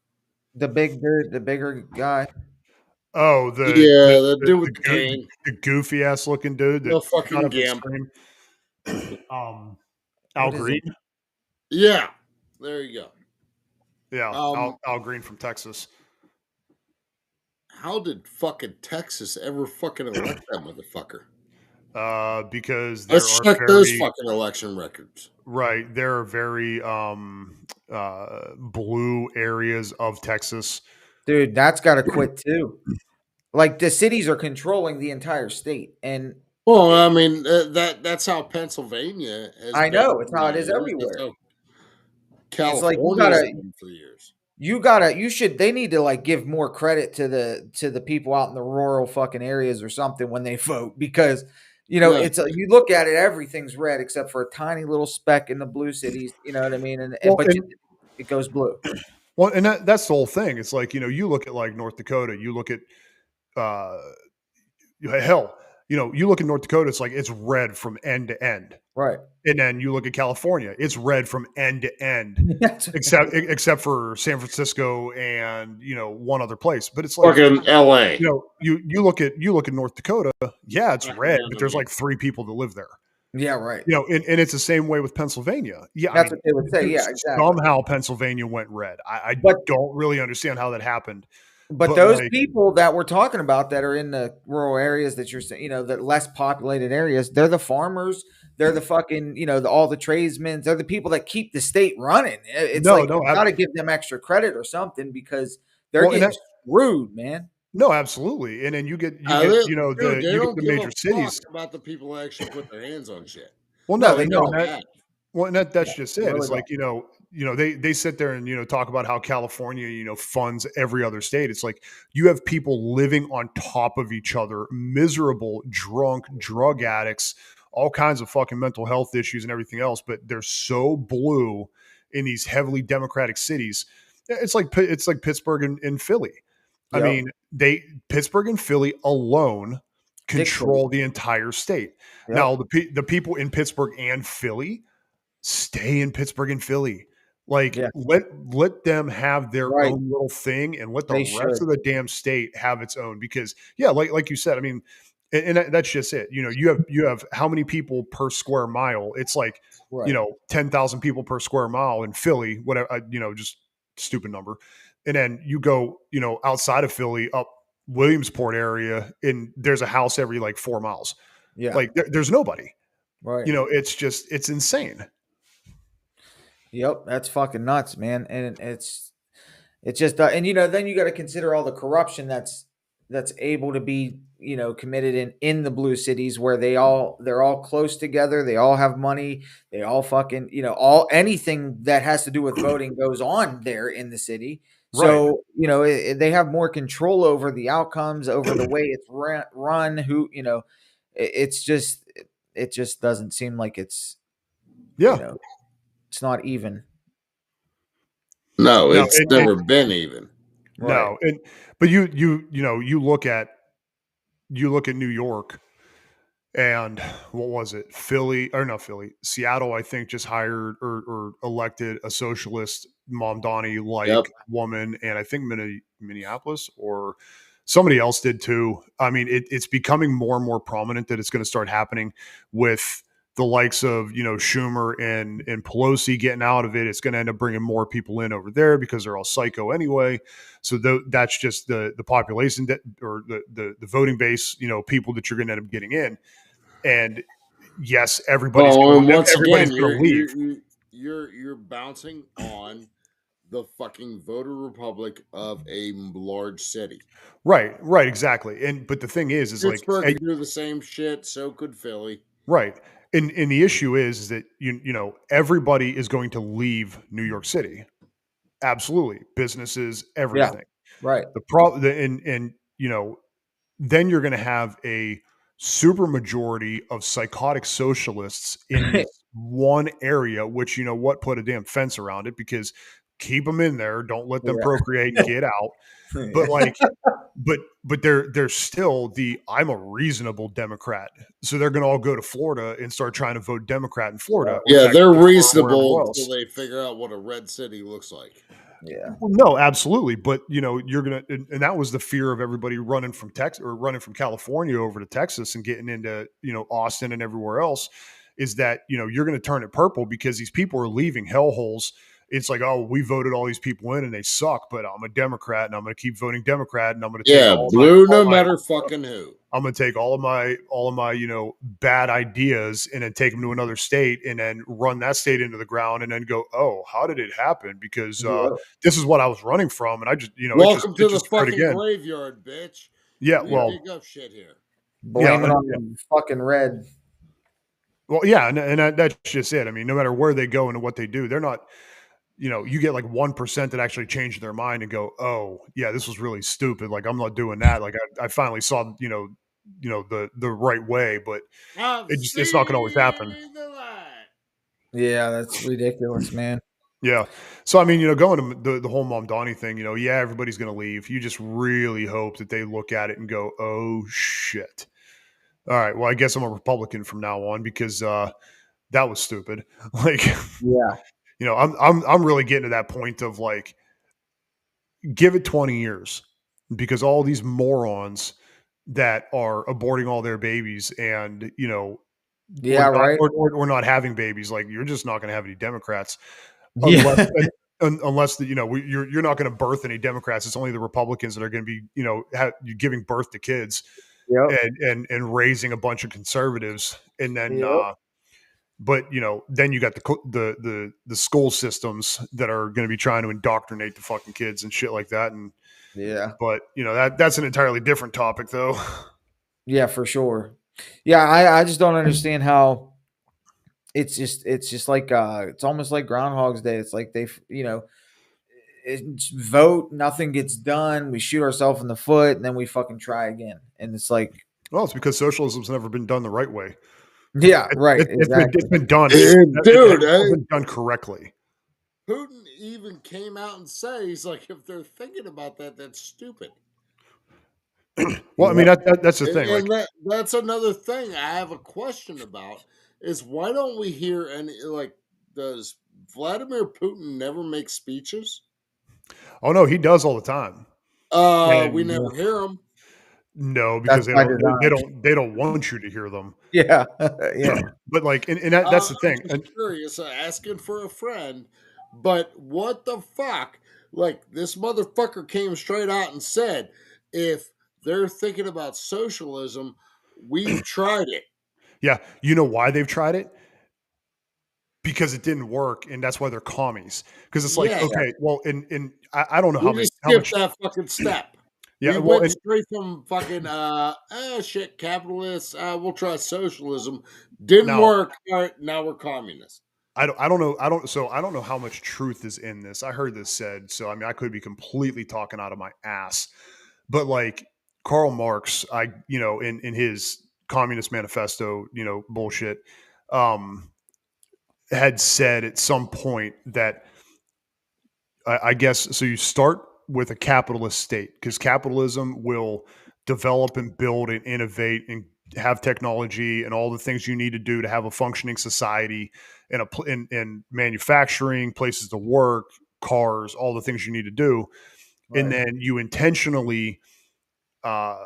The bigger guy. Oh, the dude with the cane, the goofy ass looking dude. The fucking gimp. Al Green. Yeah, there you go. Yeah, Al Green from Texas. How did fucking Texas ever fucking elect that motherfucker? Because let's check those fucking election records. Right, there are very blue areas of Texas. Dude, that's got to quit too. Like the cities are controlling the entire state, and well, I mean that's how Pennsylvania is. I know it's how it is everywhere. California for years. They need to like give more credit to the people out in the rural fucking areas or something when they vote, because it's you look at it, everything's red except for a tiny little speck in the blue cities. You know what I mean? It goes blue. Well, and that's the whole thing. It's like, you look at like North Dakota, you look at hell, you look at North Dakota, it's like it's red from end to end. Right. And then you look at California, it's red from end to end, except for San Francisco and one other place. But it's like fucking LA. You look at North Dakota, yeah, it's red, but there's like 3 people that live there. Yeah, right. And it's the same way with Pennsylvania. Yeah, that's what they would say. Yeah, exactly. Somehow Pennsylvania went red. I don't really understand how that happened. But those people that we're talking about that are in the rural areas that you're saying, the less populated areas, they're the farmers. They're the fucking, all the tradesmen. They're the people that keep the state running. It's you got to give them extra credit or something, because they're getting screwed, man. No, absolutely. And then you get the major cities about the people that actually put their hands on shit. Well, no, they know that. Well, and that's just it. It's like, they sit there and, talk about how California, funds every other state. It's like you have people living on top of each other, miserable, drunk, drug addicts, all kinds of fucking mental health issues and everything else. But they're so blue in these heavily Democratic cities. It's like Pittsburgh and Philly. Yep. I mean, Pittsburgh and Philly alone control the entire state. Yep. Now, the people in Pittsburgh and Philly stay in Pittsburgh and Philly. Like, let them have their own little thing, and let the rest of the damn state have its own. Because, like you said, I mean, and that's just it. You have how many people per square mile? It's like, 10,000 people per square mile in Philly, whatever, just stupid number. And then you go, outside of Philly up Williamsport area, and there's a house every like 4 miles. Yeah. Like there's nobody. Right. It's insane. Yep. That's fucking nuts, man. And it's just, and then you got to consider all the corruption that's able to be, committed in the blue cities, where they're all close together. They all have money. They all fucking, anything that has to do with voting goes on there in the city. So, they have more control over the outcomes, over the way it's run, it's just, it just doesn't seem like it's, Yeah. it's not even. No, No, it's never been even. No, but you look at New York, and what was it? Philly, or not Philly, Seattle, I think, just hired or elected a socialist Mamdani like Yep. woman, and I think Minneapolis or somebody else did too. I mean, it's becoming more and more prominent that it's going to start happening with the likes of Schumer and Pelosi getting out of it. It's going to end up bringing more people in over there because they're all psycho anyway. So that's just the population or the voting base, people that you're going to end up getting in. And yes, everybody's and once going again, to leave. you're bouncing on the fucking voter republic of a large city. Right, exactly. But the thing is Pittsburgh like, could do the same shit. So could Philly. right. And the issue is that everybody is going to leave New York City. Absolutely, businesses, everything. Right. The problem, and then you're going to have a super majority of psychotic socialists in this one area, which put a damn fence around it, because keep them in there, don't let them procreate and get out. But but they're still I'm a reasonable Democrat, so they're going to all go to Florida and start trying to vote Democrat in Florida. Yeah, they're reasonable until they figure out what a red city looks like. Yeah. Well, no, absolutely. But you're gonna, and that was the fear of everybody running from Texas or running from California over to Texas and getting into Austin and everywhere else, is that you're going to turn it purple because these people are leaving hellholes. It's like, oh, we voted all these people in and they suck, but I'm a Democrat and I'm going to keep voting Democrat, and I'm going to take blue no matter fucking who. I'm going to take all of my bad ideas and then take them to another state and then run that state into the ground and then go, oh, how did it happen? Because this is what I was running from, and I just welcome to the fucking graveyard, bitch. Yeah, we dig up shit here. Blame it on the fucking red. Well, yeah, and that's just it. I mean, no matter where they go and what they do, they're not. You get like 1% that actually change their mind and go, oh, yeah, this was really stupid. Like, I'm not doing that. Like, I finally saw, the right way, but it's not going to always happen. Yeah, that's ridiculous, man. Yeah. So, I mean, going to the whole Mamdani thing, yeah, everybody's going to leave. You just really hope that they look at it and go, oh, shit. All right, well, I guess I'm a Republican from now on because that was stupid. Like, yeah. I'm really getting to that point of like, give it 20 years, because all these morons that are aborting all their babies and, or not having babies, like, you're just not going to have any Democrats unless you're not going to birth any Democrats. It's only the Republicans that are going to be, giving birth to kids and raising a bunch of conservatives. And then, but then you got the school systems that are going to be trying to indoctrinate the fucking kids and shit like that. And but that's an entirely different topic, though. Yeah, for sure. Yeah, I just don't understand how it's just like it's almost like Groundhog's Day. It's like they vote, nothing gets done. We shoot ourselves in the foot, and then we fucking try again. And it's like, well, it's because socialism's never been done the right way. Yeah, right. It's been done, dude. It's been done correctly. Putin even came out and said, he's like, if they're thinking about that, that's stupid. Well, I mean, that's the thing. And that's another thing I have a question about is why don't we hear any, like, does Vladimir Putin never make speeches? Oh, no, he does all the time. We never hear him. No, because they don't want you to hear them. Yeah, yeah. But like, and that's the thing. I'm curious, asking for a friend, but what the fuck? Like, this motherfucker came straight out and said, if they're thinking about socialism, we've tried it. Yeah, you know why they've tried it? Because it didn't work, and that's why they're commies. Because it's like, okay, well, and I don't know how much that fucking step. Yeah, we went straight from fucking shit, capitalists. We'll try socialism. Didn't work. All right, now we're communists. I don't know. I don't know how much truth is in this. I heard this said, so I mean, I could be completely talking out of my ass, but like Karl Marx, in his Communist Manifesto, bullshit, um, had said at some point that I guess so. You start with a capitalist state because capitalism will develop and build and innovate and have technology and all the things you need to do to have a functioning society and in manufacturing, places to work, cars, all the things you need to do. Right. And then you intentionally uh,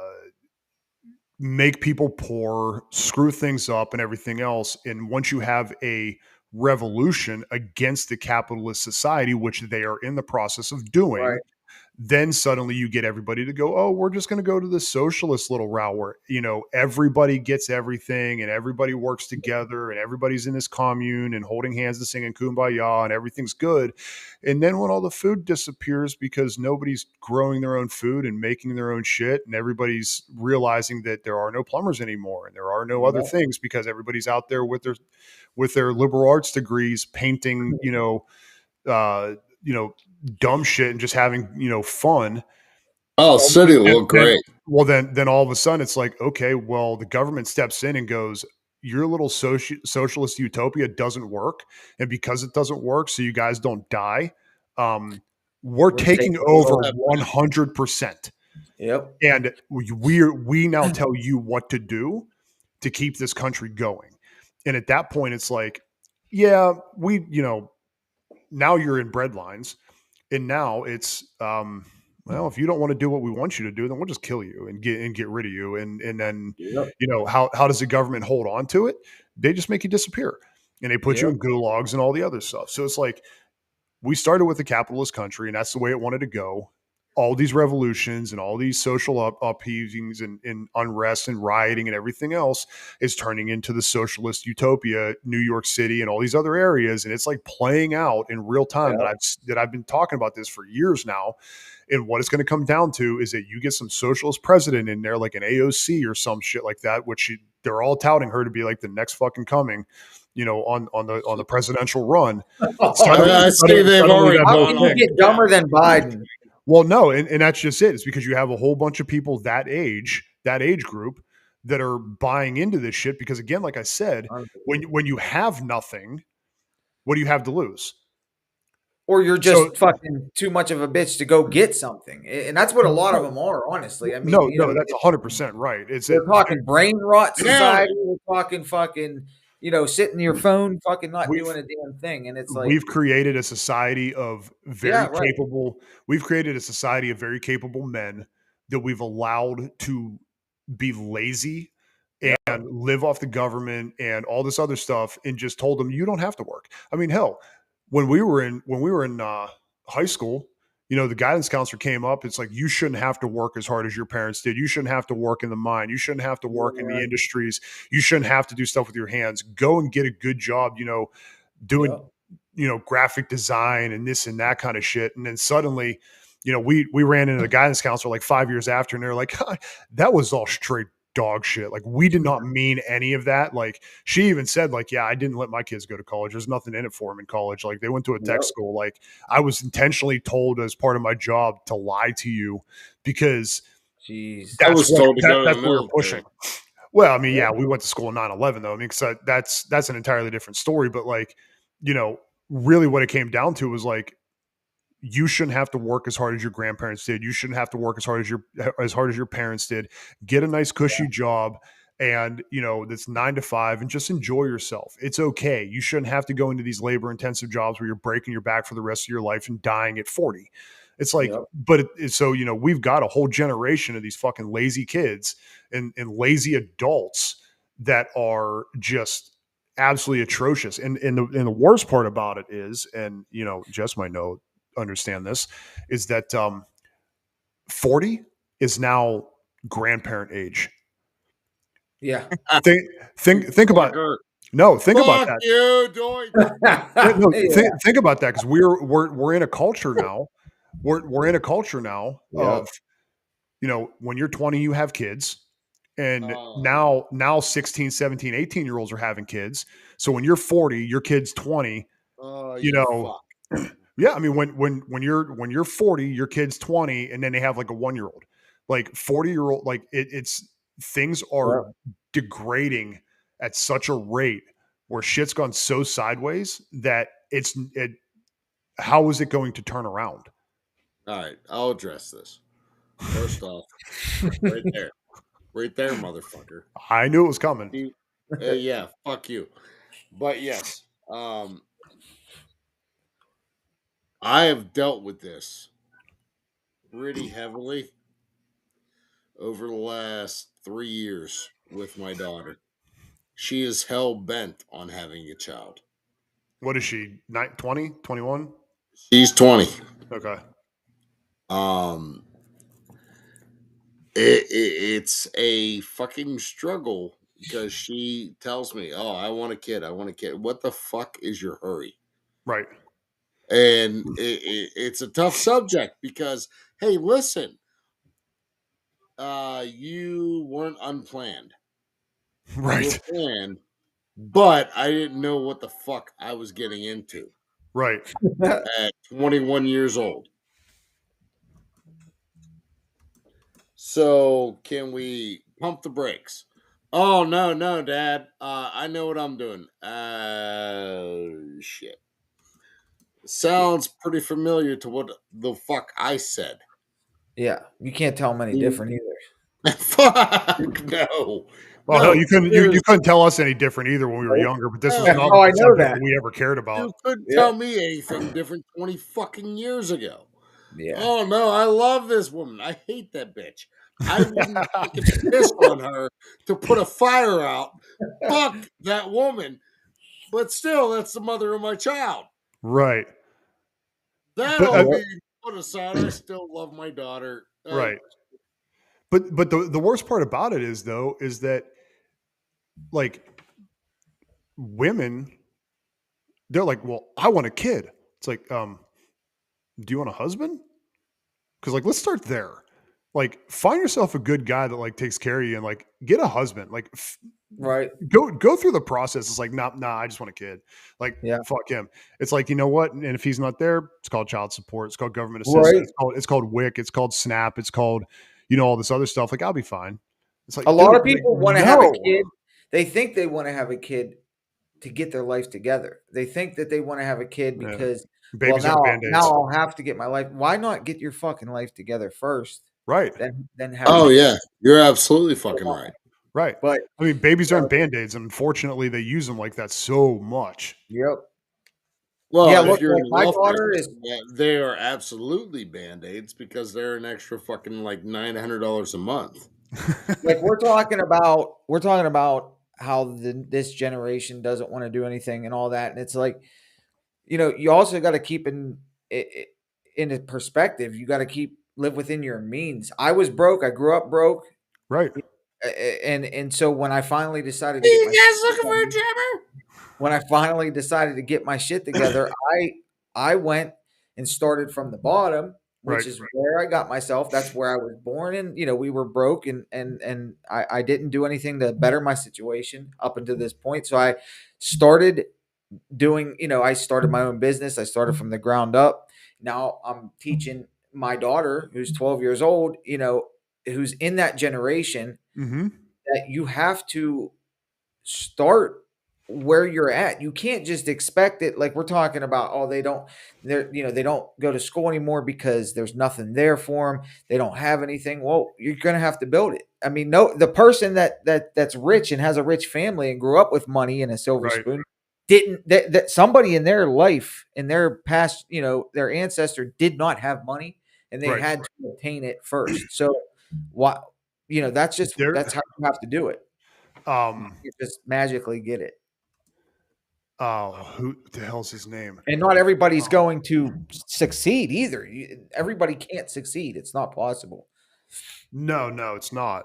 make people poor, screw things up, and everything else. And once you have a revolution against the capitalist society, which they are in the process of doing, Right. then suddenly you get everybody to go, oh, we're just going to go to the socialist little route where, everybody gets everything and everybody works together and everybody's in this commune and holding hands and singing kumbaya and everything's good. And then when all the food disappears because nobody's growing their own food and making their own shit and everybody's realizing that there are no plumbers anymore and there are no other things because everybody's out there with their liberal arts degrees painting, dumb shit and just having, fun. Oh, city look great. Then all of a sudden it's like, okay, well, the government steps in and goes, your little socialist utopia doesn't work. And because it doesn't work, so you guys don't die, we're taking over 100%. Yep. And we now tell you what to do to keep this country going. And at that point, it's like, yeah, now you're in breadlines. And now it's, well, if you don't want to do what we want you to do, then we'll just kill you and get rid of you. And then, how does the government hold on to it? They just make you disappear and they put you in gulags and all the other stuff. So it's like, we started with a capitalist country and that's the way it wanted to go. All these revolutions and all these social upheavings and unrest and rioting and everything else is turning into the socialist utopia, New York City and all these other areas. And it's like playing out in real time that I've been talking about this for years now. And what it's going to come down to is that you get some socialist president in there, like an AOC or some shit like that, which they're all touting her to be like the next fucking coming, on the presidential run. I see they've already. How can you get dumber than Biden? Well, no, and that's just it. It's because you have a whole bunch of people that age group that are buying into this shit. Because again, like I said, when you have nothing, what do you have to lose? Or you're just fucking too much of a bitch to go get something, and that's what a lot of them are. Honestly, I mean, no, that's 100% right. We're talking brain rot society. We're talking fucking. Sitting your phone, fucking not doing a damn thing. And it's like we've created a society of very capable. We've created a society of very capable men that we've allowed to be lazy and live off the government and all this other stuff, and just told them you don't have to work. I mean, hell, when we were in high school, the guidance counselor came up. It's like, you shouldn't have to work as hard as your parents did. You shouldn't have to work in the mine. You shouldn't have to work in the industries. You shouldn't have to do stuff with your hands. Go and get a good job, doing, graphic design and this and that kind of shit. And then suddenly, we ran into the guidance counselor like 5 years after, and they're like, that was all straight dog shit. Like, we did not mean any of that. Like, she even said, like, yeah, I didn't let my kids go to college. There's nothing in it for them in college. Like, they went to a tech school. Like, I was intentionally told as part of my job to lie to you because that's what we were pushing. Well, I mean, yeah, we went to school in 9/11 though. I mean, cause that's an entirely different story, but like, really what it came down to was like, you shouldn't have to work as hard as your grandparents did. You shouldn't have to work as hard as your parents did. Get a nice cushy job and, that's 9 to 5 and just enjoy yourself. It's okay. You shouldn't have to go into these labor intensive jobs where you're breaking your back for the rest of your life and dying at 40. It's like, so, we've got a whole generation of these fucking lazy kids and lazy adults that are just absolutely atrocious. And the worst part about it is, and, Jess might understand this, is that 40 is now grandparent age. Yeah. Think about think about that. Think about that, because we're in a culture now. We're in a culture now of, when you're 20, you have kids, And now 16, 17, 18-year-olds are having kids. So when you're 40, your kid's 20, you know, fuck. yeah, I mean, when you're 40, your kid's 20, and then they have like a 1-year-old, like 40-year-old, like it's things are degrading at such a rate where shit's gone so sideways that how is it going to turn around? All right, I'll address this. First off, right there, motherfucker. I knew it was coming. Yeah, fuck you. But yes, I have dealt with this pretty heavily over the last 3 years with my daughter. She is hell bent on having a child. What is she? 20, 21? She's 20. Okay. Um, it's a fucking struggle because she tells me, "Oh, I want a kid. I want a kid." What the fuck is your hurry? Right. And it's a tough subject because, hey, listen, you weren't unplanned. Right. You were planned, but I didn't know what the fuck I was getting into Right. at 21 years old. So can we pump the brakes? Oh no, Dad. I know what I'm doing. Shit. Sounds pretty familiar to what the fuck I said. Yeah, you can't tell them any different either. Fuck no. Well, No, hell, you couldn't tell us any different either when we were younger, but this was no. not Oh, I the know subject that. that we ever cared You about. couldn't Yeah. tell me anything different 20 fucking years ago. Yeah. Oh no, I love this woman. I hate that bitch. I wouldn't fucking piss on her to put a fire out. Fuck that woman. But still, that's the mother of my child. Right. That But, all being put aside, I still love my daughter. Right. But the worst part about it is that like women, they're like, well, I want a kid. It's like, do you want a husband? Because like, let's start there. Like, find yourself a good guy that like takes care of you and like get a husband. Like, Right. go through the process. It's like, nah, I just want a kid. Like, Yeah. fuck him. It's like, you know what? And if he's not there, it's called child support. It's called government assistance. Right. It's called WIC. It's called SNAP. It's called, all this other stuff. Like, I'll be fine. It's like, A lot dude, of people like, want to have a no. kid. They think they want to have a kid to get their life together. They think that they want to have a kid Yeah. because Babies well, are Band-Aids. now I'll have to get my life. Why not get your fucking life together first? Right. Then have. Oh yeah, you're absolutely fucking right. Right. But I mean, babies aren't Band-Aids, and unfortunately, they use them like that so much. yep. Well, Yeah, if look, you're like, in my the daughter business, is. yeah, they are absolutely band-aids because they're an extra fucking like $900 a month. Like we're talking about how this generation doesn't want to do anything and all that, and it's like, you also got to keep in perspective. You got to live within your means. I was broke. I grew up broke, Right. and so when I finally decided to You guys looking for a jabber? when I finally decided to get my shit together, I went and started from the bottom, which Right. is where I got myself. That's where I was born, and we were broke, and I didn't do anything to better my situation up until this point. So I started doing, I started my own business. I started from the ground up. Now I'm teaching my daughter, who's 12 years old, who's in that generation, Mm-hmm. that you have to start where you're at. You can't just expect it. Like we're talking about, they don't go to school anymore because there's nothing there for them. They don't have anything. Well, you're going to have to build it. I mean, no, the person that's rich and has a rich family and grew up with money and a silver Right. spoon didn't that somebody in their life, in their past, their ancestor did not have money and they Right. had to obtain it first. So what, that's how you have to do it. You just magically get it. Who the hell's his name? And not everybody's going to succeed either. Everybody can't succeed. It's not possible. No, it's not.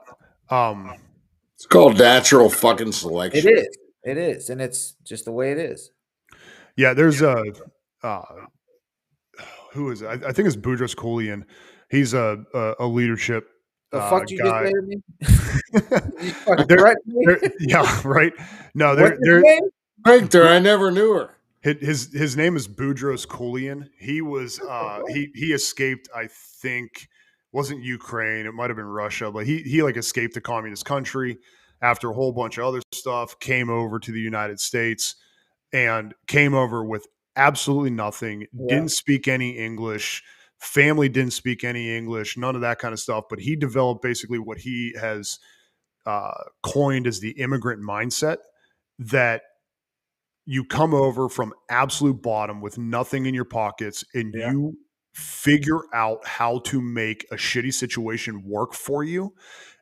It's called natural fucking selection. It is, and it's just the way it is. Yeah, there's who is it? I think it's Boudros Koulian. He's a leadership The fuck did you just guy. say to me? You fucking threatened me? Yeah, right. No, What's his they're name? Victor, I never knew her. his name is Boudros Koulian. He was he escaped, I think, wasn't Ukraine, it might have been Russia, but he like escaped a communist country after a whole bunch of other stuff, came over to the United States and came over with absolutely nothing, didn't speak any English, family didn't speak any English, none of that kind of stuff, but he developed basically what he has coined as the immigrant mindset, that you come over from absolute bottom with nothing in your pockets and you figure out how to make a shitty situation work for you,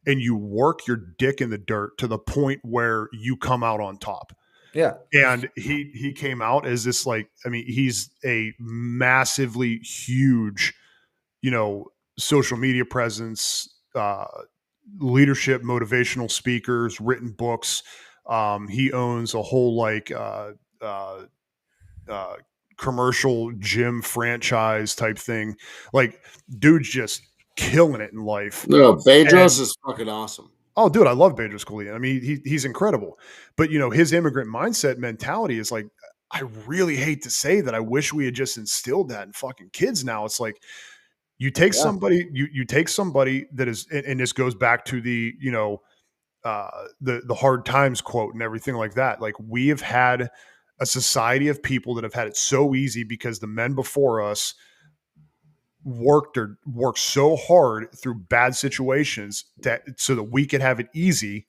and you work your dick in the dirt to the point where you come out on top. Yeah. And he came out as this, like, I mean, he's a massively huge, social media presence, leadership, motivational speakers, written books. He owns a whole commercial gym franchise type thing. Like, dude's just killing it in life. No, Bedros And- is fucking awesome. Oh, dude, I love Bedros Koulian. I mean, he's incredible. But his immigrant mindset mentality is like, I really hate to say that. I wish we had just instilled that in fucking kids now. It's like, you take somebody, you take somebody that is, and this goes back to the, the hard times quote and everything like that. Like, we have had a society of people that have had it so easy because the men before us worked so hard through bad situations so that we could have it easy,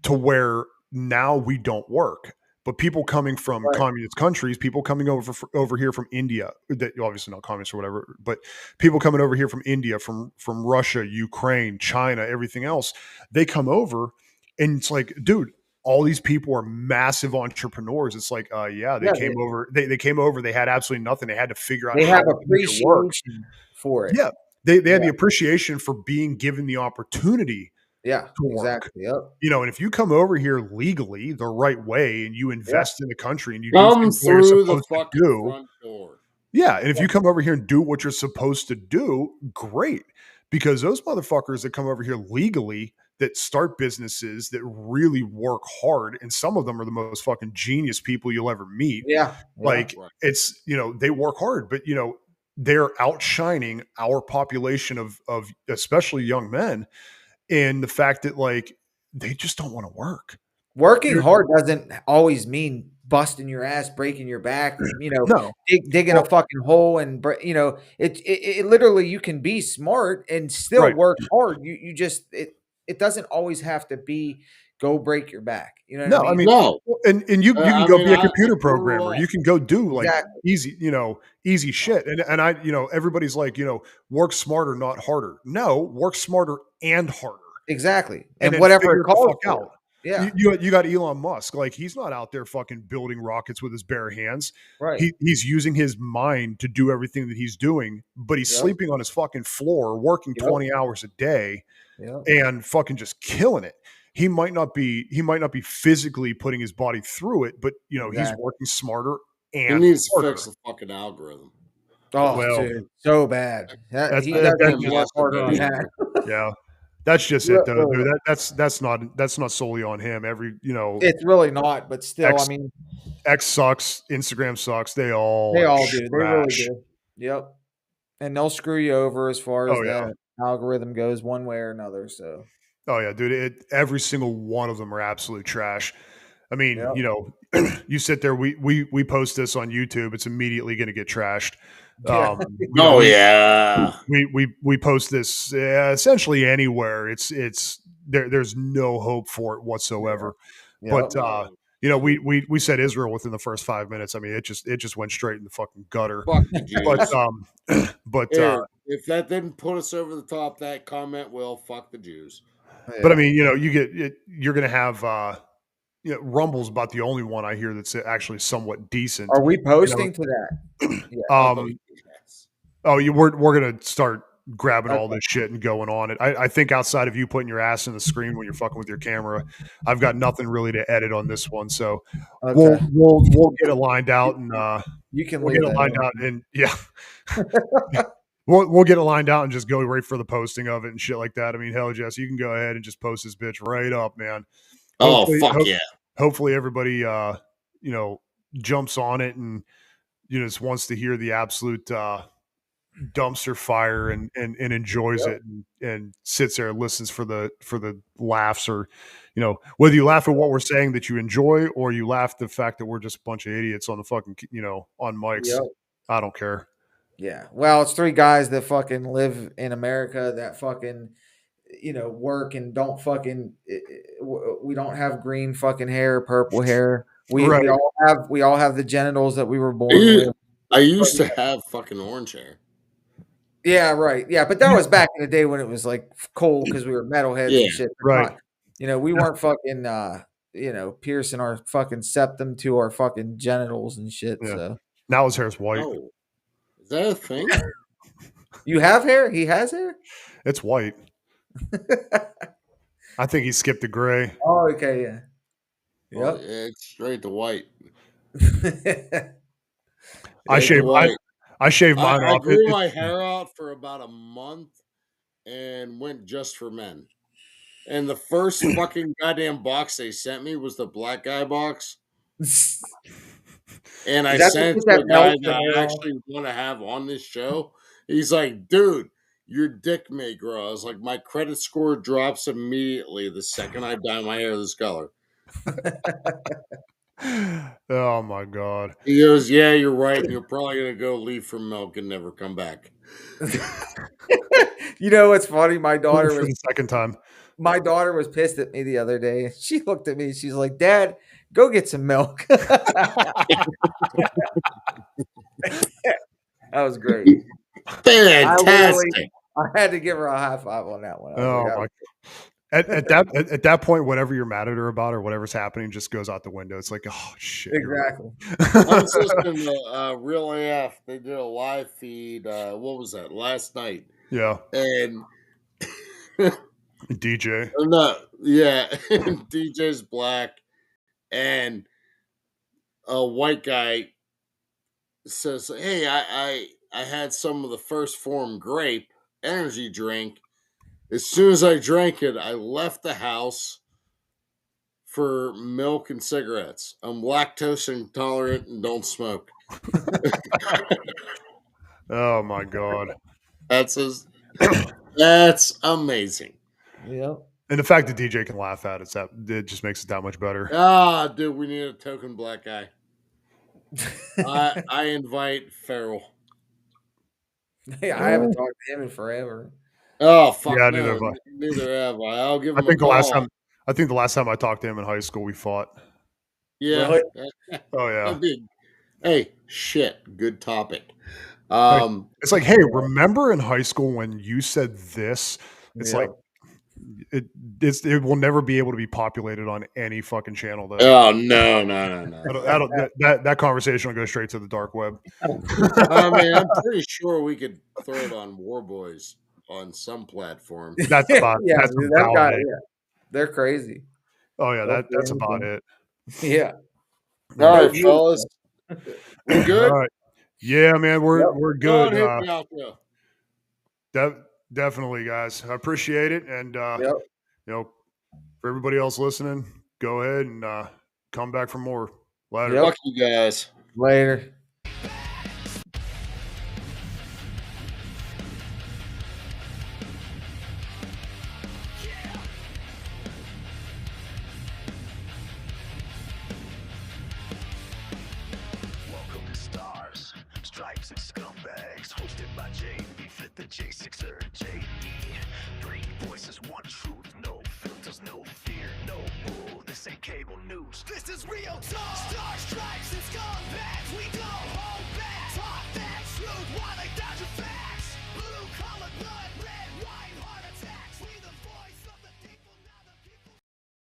to where now we don't work. But people coming from communist countries, people coming over here from India, that obviously not communist or whatever, but people coming over here from India, from Russia, Ukraine, China, everything else, they come over and it's like, dude, all these people are massive entrepreneurs. It's like, they came over. They came over. They had absolutely nothing. They had to figure out. They how have to make it work. appreciation for it. Yeah, they had the appreciation for being given the opportunity. Yeah, to work. exactly. Yep. And if you come over here legally the right way and you invest in the country and you come do things what you're through the supposed to fucking do, front door. yeah, and if you come over here and do what you're supposed to do, great. Because those motherfuckers that come over here legally, that start businesses, that really work hard, and some of them are the most fucking genius people you'll ever meet. Yeah. Like, it's, they work hard, but they're outshining our population of especially young men, in the fact that, like, they just don't want to work. Working hard doesn't always mean busting your ass, breaking your back, No. digging a fucking hole, and it literally, you can be smart and still work hard. You just it doesn't always have to be go break your back. You know what I mean? No. And you can go be a computer programmer. up. You can go do like easy shit. And I, everybody's like, work smarter, not harder. No, work smarter and harder. Exactly. And then whatever figure it calls the fuck for. out. Yeah. You got Elon Musk. Like, he's not out there fucking building rockets with his bare hands. Right. He's using his mind to do everything that he's doing, but he's sleeping on his fucking floor, working 20 hours a day and fucking just killing it. He might not be physically putting his body through it, but he's working smarter and he needs harder. to fix the fucking algorithm. Oh, Well, dude, so bad. He doesn't need to work harder on that. Yeah. That's just it, though, dude. That's not solely on him. It's really not, but still, I mean, X sucks, Instagram sucks. They all do. They really do. Yep. And they'll screw you over as far as that algorithm goes, one way or another. So. Oh yeah, dude. Every single one of them are absolute trash. I mean, you sit there. We post this on YouTube. It's immediately going to get trashed. We post this essentially anywhere. It's there's no hope for it whatsoever. But we said Israel within the first 5 minutes. I mean, it just went straight in the fucking gutter. Fuck the Jews. But if that didn't put us over the top, that comment will fuck the Jews. But I mean, you're going to have Rumble's about the only one I hear that's actually somewhat decent. Are we posting to that? We're going to start grabbing all this shit and going on it. I think outside of you putting your ass in the screen when you're fucking with your camera, I've got nothing really to edit on this one. So we'll get it lined out, and you can get it lined out, and we'll get it lined out and just go right for the posting of it and shit like that. I mean, hell, Jess, you can go ahead and just post this bitch right up, man. Oh, fuck yeah. Hopefully everybody, jumps on it and, just wants to hear the absolute dumpster fire and enjoys it and sits there and listens for the laughs, or, whether you laugh at what we're saying that you enjoy, or you laugh at the fact that we're just a bunch of idiots on the fucking, on mics. Yep. I don't care. Yeah. Well, it's three guys that fucking live in America that fucking, work and don't fucking, we don't have green fucking hair, purple hair. We all have the genitals that we were born with. I used to have fucking orange hair. Yeah, right. Yeah, but that was back in the day when it was like cool because we were metalheads and shit. Right. We weren't fucking piercing our fucking septum to our fucking genitals and shit. Yeah. So now his hair's white. Oh, is that a thing? You have hair? He has hair? It's white. I think he skipped the gray. Oh, okay, yeah. Well, it's straight to white. I shaved mine off. I grew my hair out for about a month and went just for men. And the first fucking goddamn box they sent me was the black guy box. And I sent it to a guy that I actually want to have on this show. He's like, dude, your dick may grow. I was like, my credit score drops immediately the second I dye my hair this color. Oh my god. He goes, yeah, you're right. You're probably gonna go leave for milk and never come back. You know what's funny? My daughter For was the second time. My daughter was pissed at me the other day. She looked at me. She's like, "Dad, go get some milk." That was great. Fantastic. I had to give her a high five on that one. Oh my! At that point, whatever you're mad at her about or whatever's happening just goes out the window. It's like, oh shit! Exactly. I was listening to Real AF. They did a live feed. What was that? Last night. Yeah. And DJ. No, yeah, DJ's black, and a white guy says, "Hey, I had some of the first form grape energy drink. As soon as I drank it, I left the house for milk and cigarettes. I'm lactose intolerant and don't smoke." Oh my god. That's amazing. Yeah. And the fact that DJ can laugh at it just makes it that much better. Ah, dude, we need a token black guy. I invite Farrell. Hey, I haven't talked to him in forever. Oh fuck! Yeah, no, neither have I. I'll give him. I think the last time I talked to him in high school, we fought. Yeah. Really? Oh yeah. Hey, shit. Good topic. It's like, hey, remember in high school when you said this? It's like it will never be able to be populated on any fucking channel. Though. Oh no. That conversation will go straight to the dark web. I mean, I'm pretty sure we could throw it on War Boys on some platform. That's about it. They're crazy. Oh yeah, that's about it. Yeah. All right, fellas. We good? All right. Yeah, man, we're good. Definitely, guys. I appreciate it, and for everybody else listening, go ahead and come back for more. Later. Fuck you guys. Later. Welcome to Stars, Stripes, and Scumbags, hosted by JB, Fit the J6er, JE. Three voices, one truth, no filters, no fear, no bull. This ain't cable news. This is real talk. Stars, Stripes,